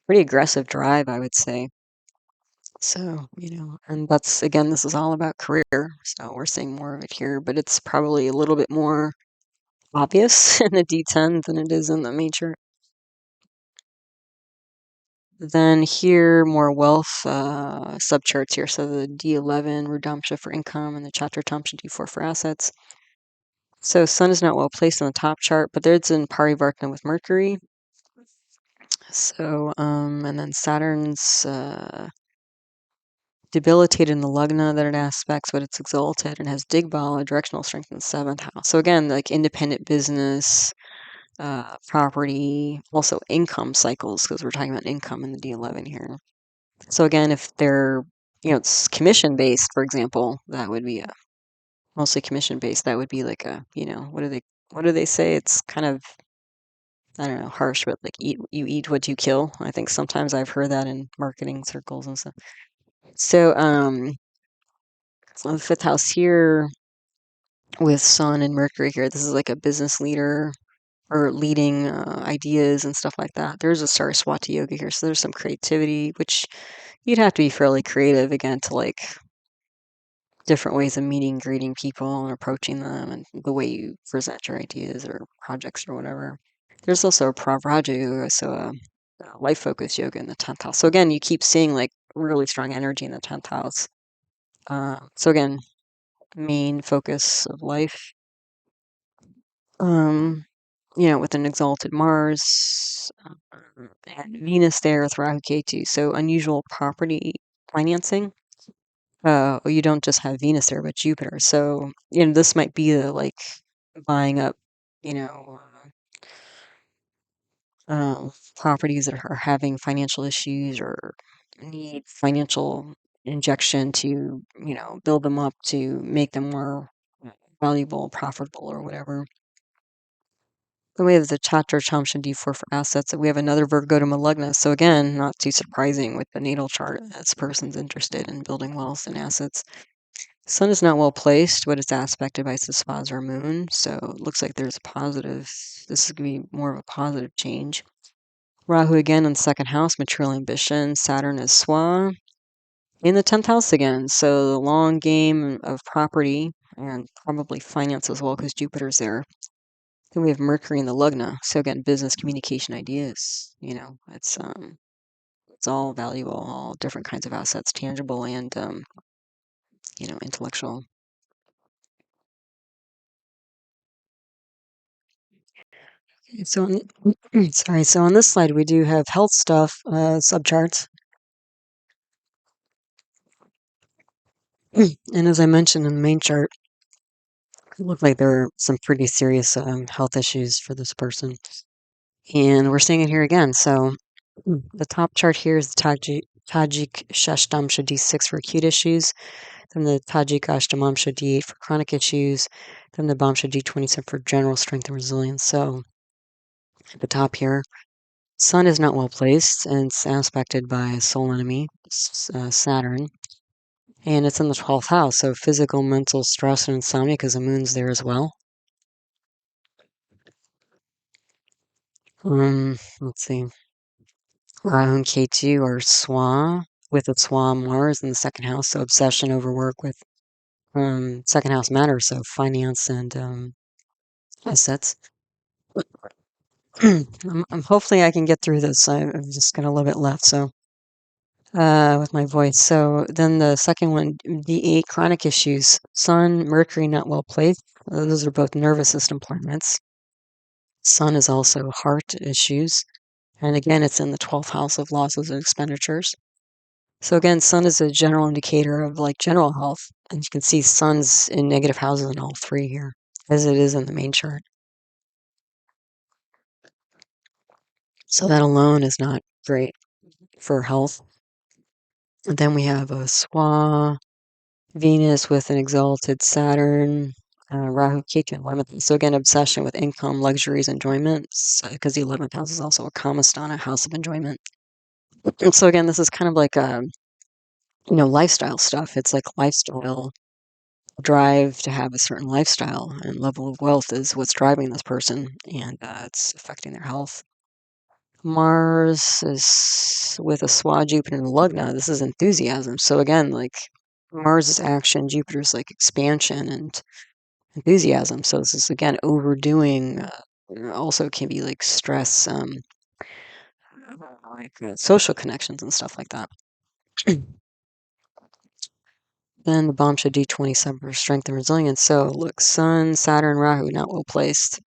pretty aggressive drive, I would say. So, and that's again, this is all about career. So we're seeing more of it here, but it's probably a little bit more obvious in the D10 than it is in the major. Then here, more wealth subcharts here. So the D11, Rudamsha for income, and the Chatratamsha D4 for assets. So Sun is not well placed on the top chart, but there's in Parivartana with Mercury. So, and then Saturn's debilitated in the Lugna that it aspects, but it's exalted and has Digbala, directional strength in the seventh house. So again, like independent business, property, also income cycles, because we're talking about income in the D11 here. So again, if they're, it's commission based, for example, that would be mostly commission based. That would be like what do they say? It's kind of, I don't know, harsh, but like you eat what you kill. I think sometimes I've heard that in marketing circles and stuff. So, the fifth house here with Sun and Mercury here, this is like a business leader or leading ideas and stuff like that. There's a Saraswati yoga here, so there's some creativity, which you'd have to be fairly creative again to like different ways of meeting, greeting people, and approaching them, and the way you present your ideas or projects or whatever. There's also a Pravraja yoga, so life focus yoga in the 10th house. So again, you keep seeing like really strong energy in the 10th house. So again, main focus of life. With an exalted Mars and Venus there with Rahu Ketu. So unusual property financing. You don't just have Venus there, but Jupiter. So, this might be the like buying up, you know, properties that are having financial issues or need financial injection to, build them up to make them more valuable, profitable, or whatever. Then we have the chatra chamsha d4 for assets. We have another Virgo to Malagna. So again, not too surprising with the natal chart. This person's interested in building wealth and assets. Sun is not well placed, but it's aspected by Sasvas or moon. So it looks like there's a positive, this is going to be more of a positive change. Rahu again in the second house, material ambition. Saturn is Swa in the 10th house again. So the long game of property and probably finance as well because Jupiter's there. Then we have Mercury in the Lugna. So again, business, communication, ideas. It's all valuable, all different kinds of assets, tangible and intellectual. So sorry. So on this slide we do have health stuff, subcharts. And as I mentioned in the main chart, it looked like there are some pretty serious health issues for this person. And we're seeing it here again. So the top chart here is the Tajik Shashtamsha D6 for acute issues, then the Tajik Ashtamamsha D8 for chronic issues, then the Bamsha D27 for general strength and resilience. So at the top here, Sun is not well placed, and it's aspected by a soul enemy, Saturn. And it's in the 12th house, so physical, mental stress and insomnia because the moon's there as well. Let's see. Rahu and Ketu are Swa, with a Swa Mars in the second house, so obsession over work with second house matters, so finance and assets. Hopefully I can get through this. I've just got a little bit left, so with my voice. So then the second one, D8, chronic issues. Sun, Mercury not well placed. Those are both nervous system planets. Sun is also heart issues. And again, it's in the 12th house of losses and expenditures. So again, Sun is a general indicator of like general health. And you can see Sun's in negative houses in all three here, as it is in the main chart. So that alone is not great for health. And then we have a Swa, Venus with an exalted Saturn, Rahu, Ketu, and 11th. So again, obsession with income, luxuries, enjoyments, because the 11th house is also a Kamasthana, house of enjoyment. And so again, this is kind of like lifestyle stuff. It's like lifestyle drive to have a certain lifestyle, and level of wealth is what's driving this person, and it's affecting their health. Mars is with a Swa, Jupiter, and Lugna. This is enthusiasm. So again, like Mars is action, Jupiter's like expansion and enthusiasm. So this is again overdoing. Also can be like stress, social connections and stuff like that. Then the Bamsha D27 for strength and resilience. So look, Sun, Saturn, Rahu, not well placed.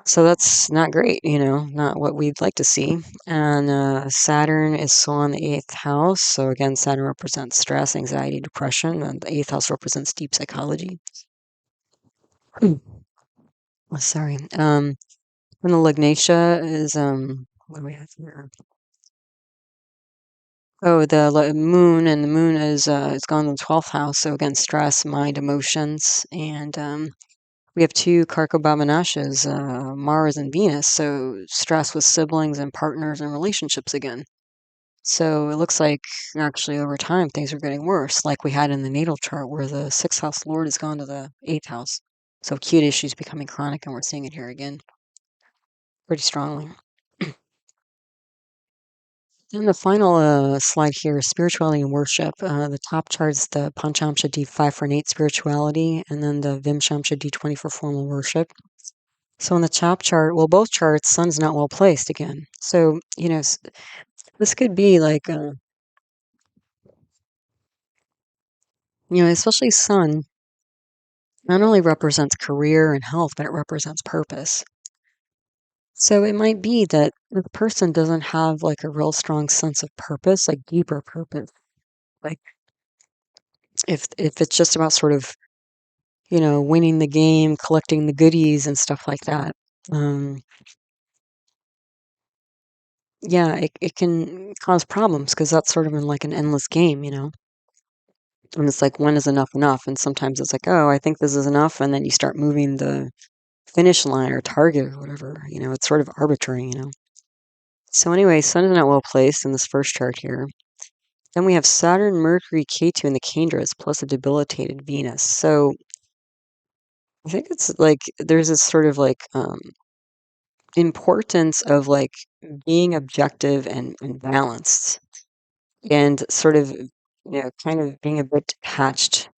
So that's not great, not what we'd like to see. And Saturn is still in the 8th house. So again, Saturn represents stress, anxiety, depression, and the 8th house represents deep psychology. Sorry. And the Lugnatia is, what do we have here? Oh, the moon, and the moon is it's gone in the 12th house. So again, stress, mind, emotions, and we have two Karko-Bhavanashas, Mars and Venus, so stress with siblings and partners and relationships again. So it looks like actually over time things are getting worse, like we had in the natal chart where the 6th house lord has gone to the 8th house. So acute issues becoming chronic, and we're seeing it here again pretty strongly. Then the final slide here is spirituality and worship. The top chart is the Panchamsha D5 for innate spirituality, and then the Vimshamsha D20 for formal worship. So in the top chart, well, both charts, Sun's not well placed again. So, this could be like, especially Sun not only represents career and health, but it represents purpose. So it might be that the person doesn't have like a real strong sense of purpose, like deeper purpose. Like if it's just about sort of, winning the game, collecting the goodies and stuff like that. Yeah, it can cause problems because that's sort of in like an endless game. And it's like, when is enough? And sometimes it's like, oh, I think this is enough. And then you start moving the finish line or target or whatever. It's sort of arbitrary. So anyway, Sun is not well placed in this first chart here. Then we have Saturn, Mercury, Ketu in the Kendras, plus a debilitated Venus. So I think it's like there's this sort of like importance of like being objective and balanced, and sort of kind of being a bit detached.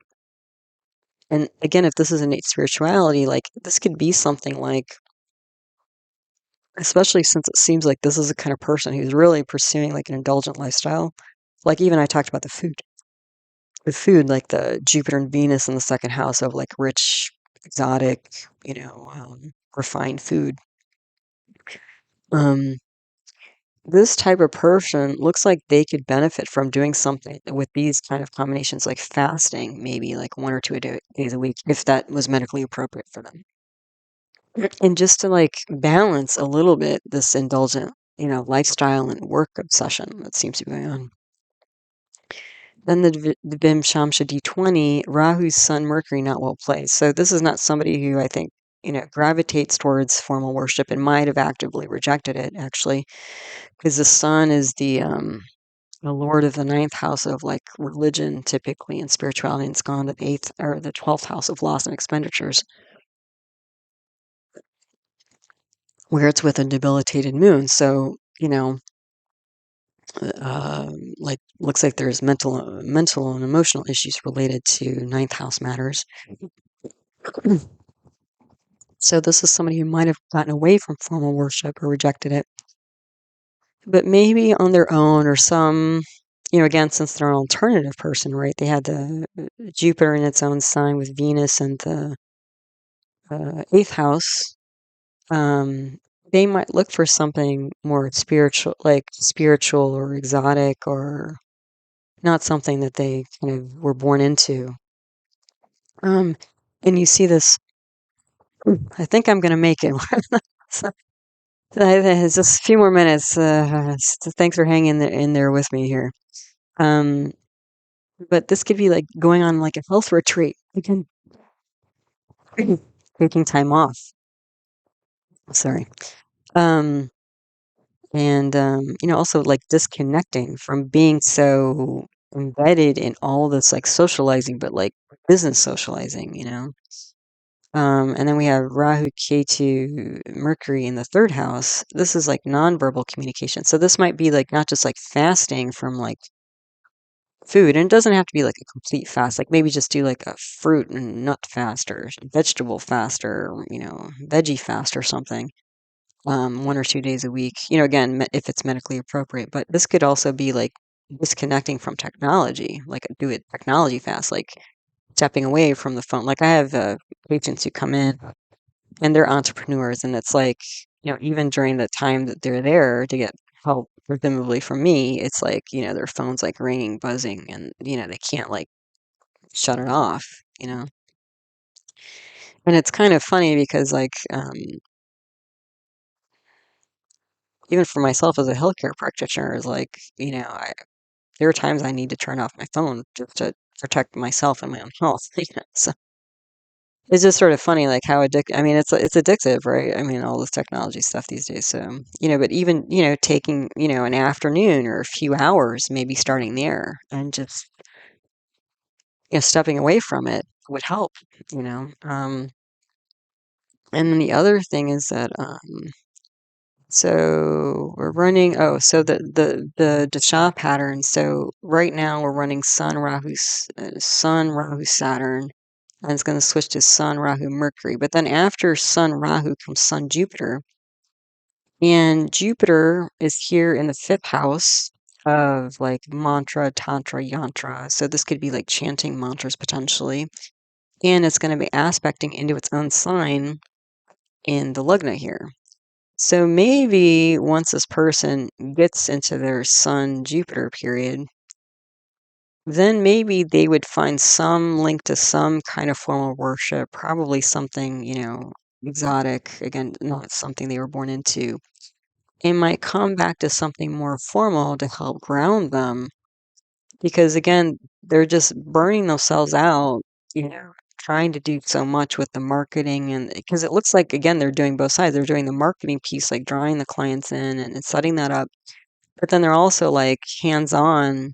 And again, if this is innate spirituality, like this could be something like, especially since it seems like this is the kind of person who's really pursuing like an indulgent lifestyle. Like even I talked about the food. With food, like the Jupiter and Venus in the second house of like rich, exotic, refined food. Um, this type of person looks like they could benefit from doing something with these kind of combinations, like fasting, maybe like 1 or 2 days a week, if that was medically appropriate for them. And just to like balance a little bit this indulgent, lifestyle and work obsession that seems to be going on. Then the Bim Shamsha D20, Rahu's Sun Mercury not well placed. So this is not somebody who I think, gravitates towards formal worship and might have actively rejected it, actually, because the Sun is the lord of the ninth house of like religion, typically, and spirituality, and it's gone to the eighth or the 12th house of loss and expenditures, where it's with a debilitated moon. So, like looks like there's mental and emotional issues related to ninth house matters. So this is somebody who might have gotten away from formal worship or rejected it, but maybe on their own, or some, again, since they're an alternative person, right? They had the Jupiter in its own sign with Venus and the eighth house. They might look for something more spiritual, like spiritual or exotic, or not something that they kind of were born into. And you see this. I think I'm going to make it. So, it's just a few more minutes. So thanks for hanging in there with me here. Um, but this could be like going on like a health retreat. Again, taking time off. Sorry. Um, and also like disconnecting from being so embedded in all this like socializing, but like business socializing. And then we have Rahu, Ketu, Mercury in the third house. This is like nonverbal communication. So this might be like not just like fasting from like food, and it doesn't have to be like a complete fast. Like maybe just do like a fruit and nut fast, or vegetable fast, or veggie fast or something. 1 or 2 days a week. Again, if it's medically appropriate. But this could also be like disconnecting from technology, like do it technology fast, like stepping away from the phone. Like I have patients who come in and they're entrepreneurs, and it's like, even during the time that they're there to get help, presumably from me, it's like, their phone's like ringing, buzzing, and, they can't like shut it off, you know? And it's kind of funny because, like, even for myself as a healthcare practitioner, is like, there are times I need to turn off my phone just to protect myself and my own health, So it's just sort of funny, like how I mean, it's addictive, right? I mean, all this technology stuff these days. So, but even, taking, an afternoon or a few hours, maybe starting there and just, stepping away from it would help. And then the other thing is that, so we're running, so the dasha pattern. So right now we're running Sun, Rahu, Saturn, and it's going to switch to Sun, Rahu, Mercury. But then after Sun, Rahu comes Sun, Jupiter. And Jupiter is here in the fifth house of like mantra, tantra, yantra. So this could be like chanting mantras potentially. And it's going to be aspecting into its own sign in the lugna here. So maybe once this person gets into their Sun Jupiter period, then maybe they would find some link to some kind of formal worship, probably something, exotic, again, not something they were born into. It might come back to something more formal to help ground them because again, they're just burning themselves out, trying to do so much with the marketing. And because it looks like, again, they're doing both sides. They're doing the marketing piece, like drawing the clients in and setting that up. But then they're also like hands-on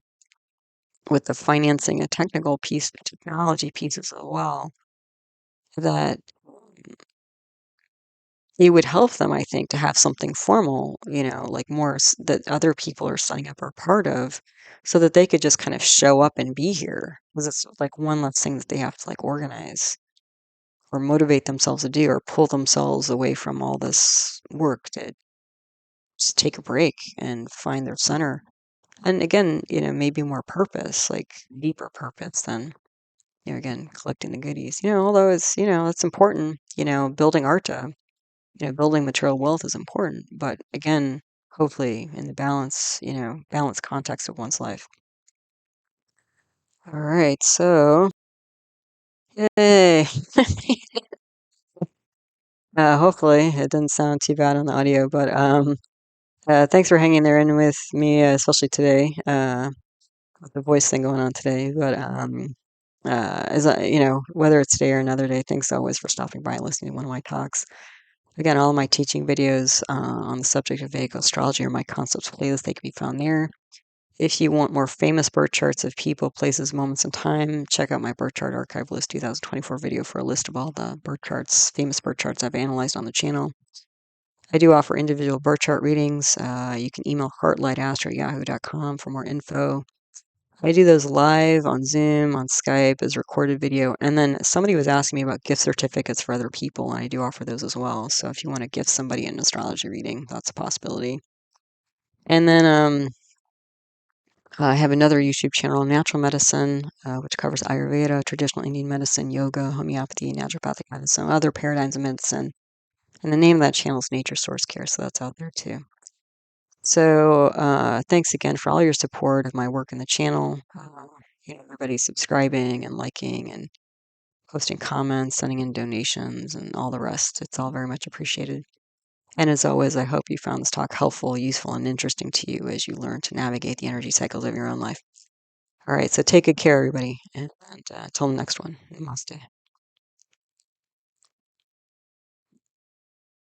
with the financing and technical piece, the technology pieces as well, that it would help them, I think, to have something formal, like more that other people are signing up or part of, so that they could just kind of show up and be here. Because it's like one less thing that they have to like organize or motivate themselves to do or pull themselves away from all this work to just take a break and find their center. And again, maybe more purpose, like deeper purpose than, again, collecting the goodies. Although it's important, building arta, building material wealth is important, but again, hopefully in the balanced context of one's life. All right, so yay. Hopefully it didn't sound too bad on the audio, but thanks for hanging there in with me, especially today, with the voice thing going on today. But as whether it's today or another day, thanks always for stopping by and listening to one of my talks. Again, all of my teaching videos on the subject of Vedic astrology are my concepts playlist. They can be found there. If you want more famous birth charts of people, places, moments, and time, check out my birth chart archive list 2024 video for a list of all the birth charts, famous birth charts I've analyzed on the channel. I do offer individual birth chart readings. You can email heartlightastro@yahoo.com for more info. I do those live on Zoom, on Skype, as recorded video. And then somebody was asking me about gift certificates for other people, and I do offer those as well. So if you want to gift somebody an astrology reading, that's a possibility. And then I have another YouTube channel, Natural Medicine, which covers Ayurveda, traditional Indian medicine, yoga, homeopathy, naturopathic medicine, other paradigms of medicine. And the name of that channel is Nature Source Care, so that's out there too. So thanks again for all your support of my work in the channel. Everybody subscribing and liking and posting comments, sending in donations, and all the rest. It's all very much appreciated. And as always, I hope you found this talk helpful, useful, and interesting to you as you learn to navigate the energy cycles of your own life. All right, so take good care, everybody, and until the next one, namaste.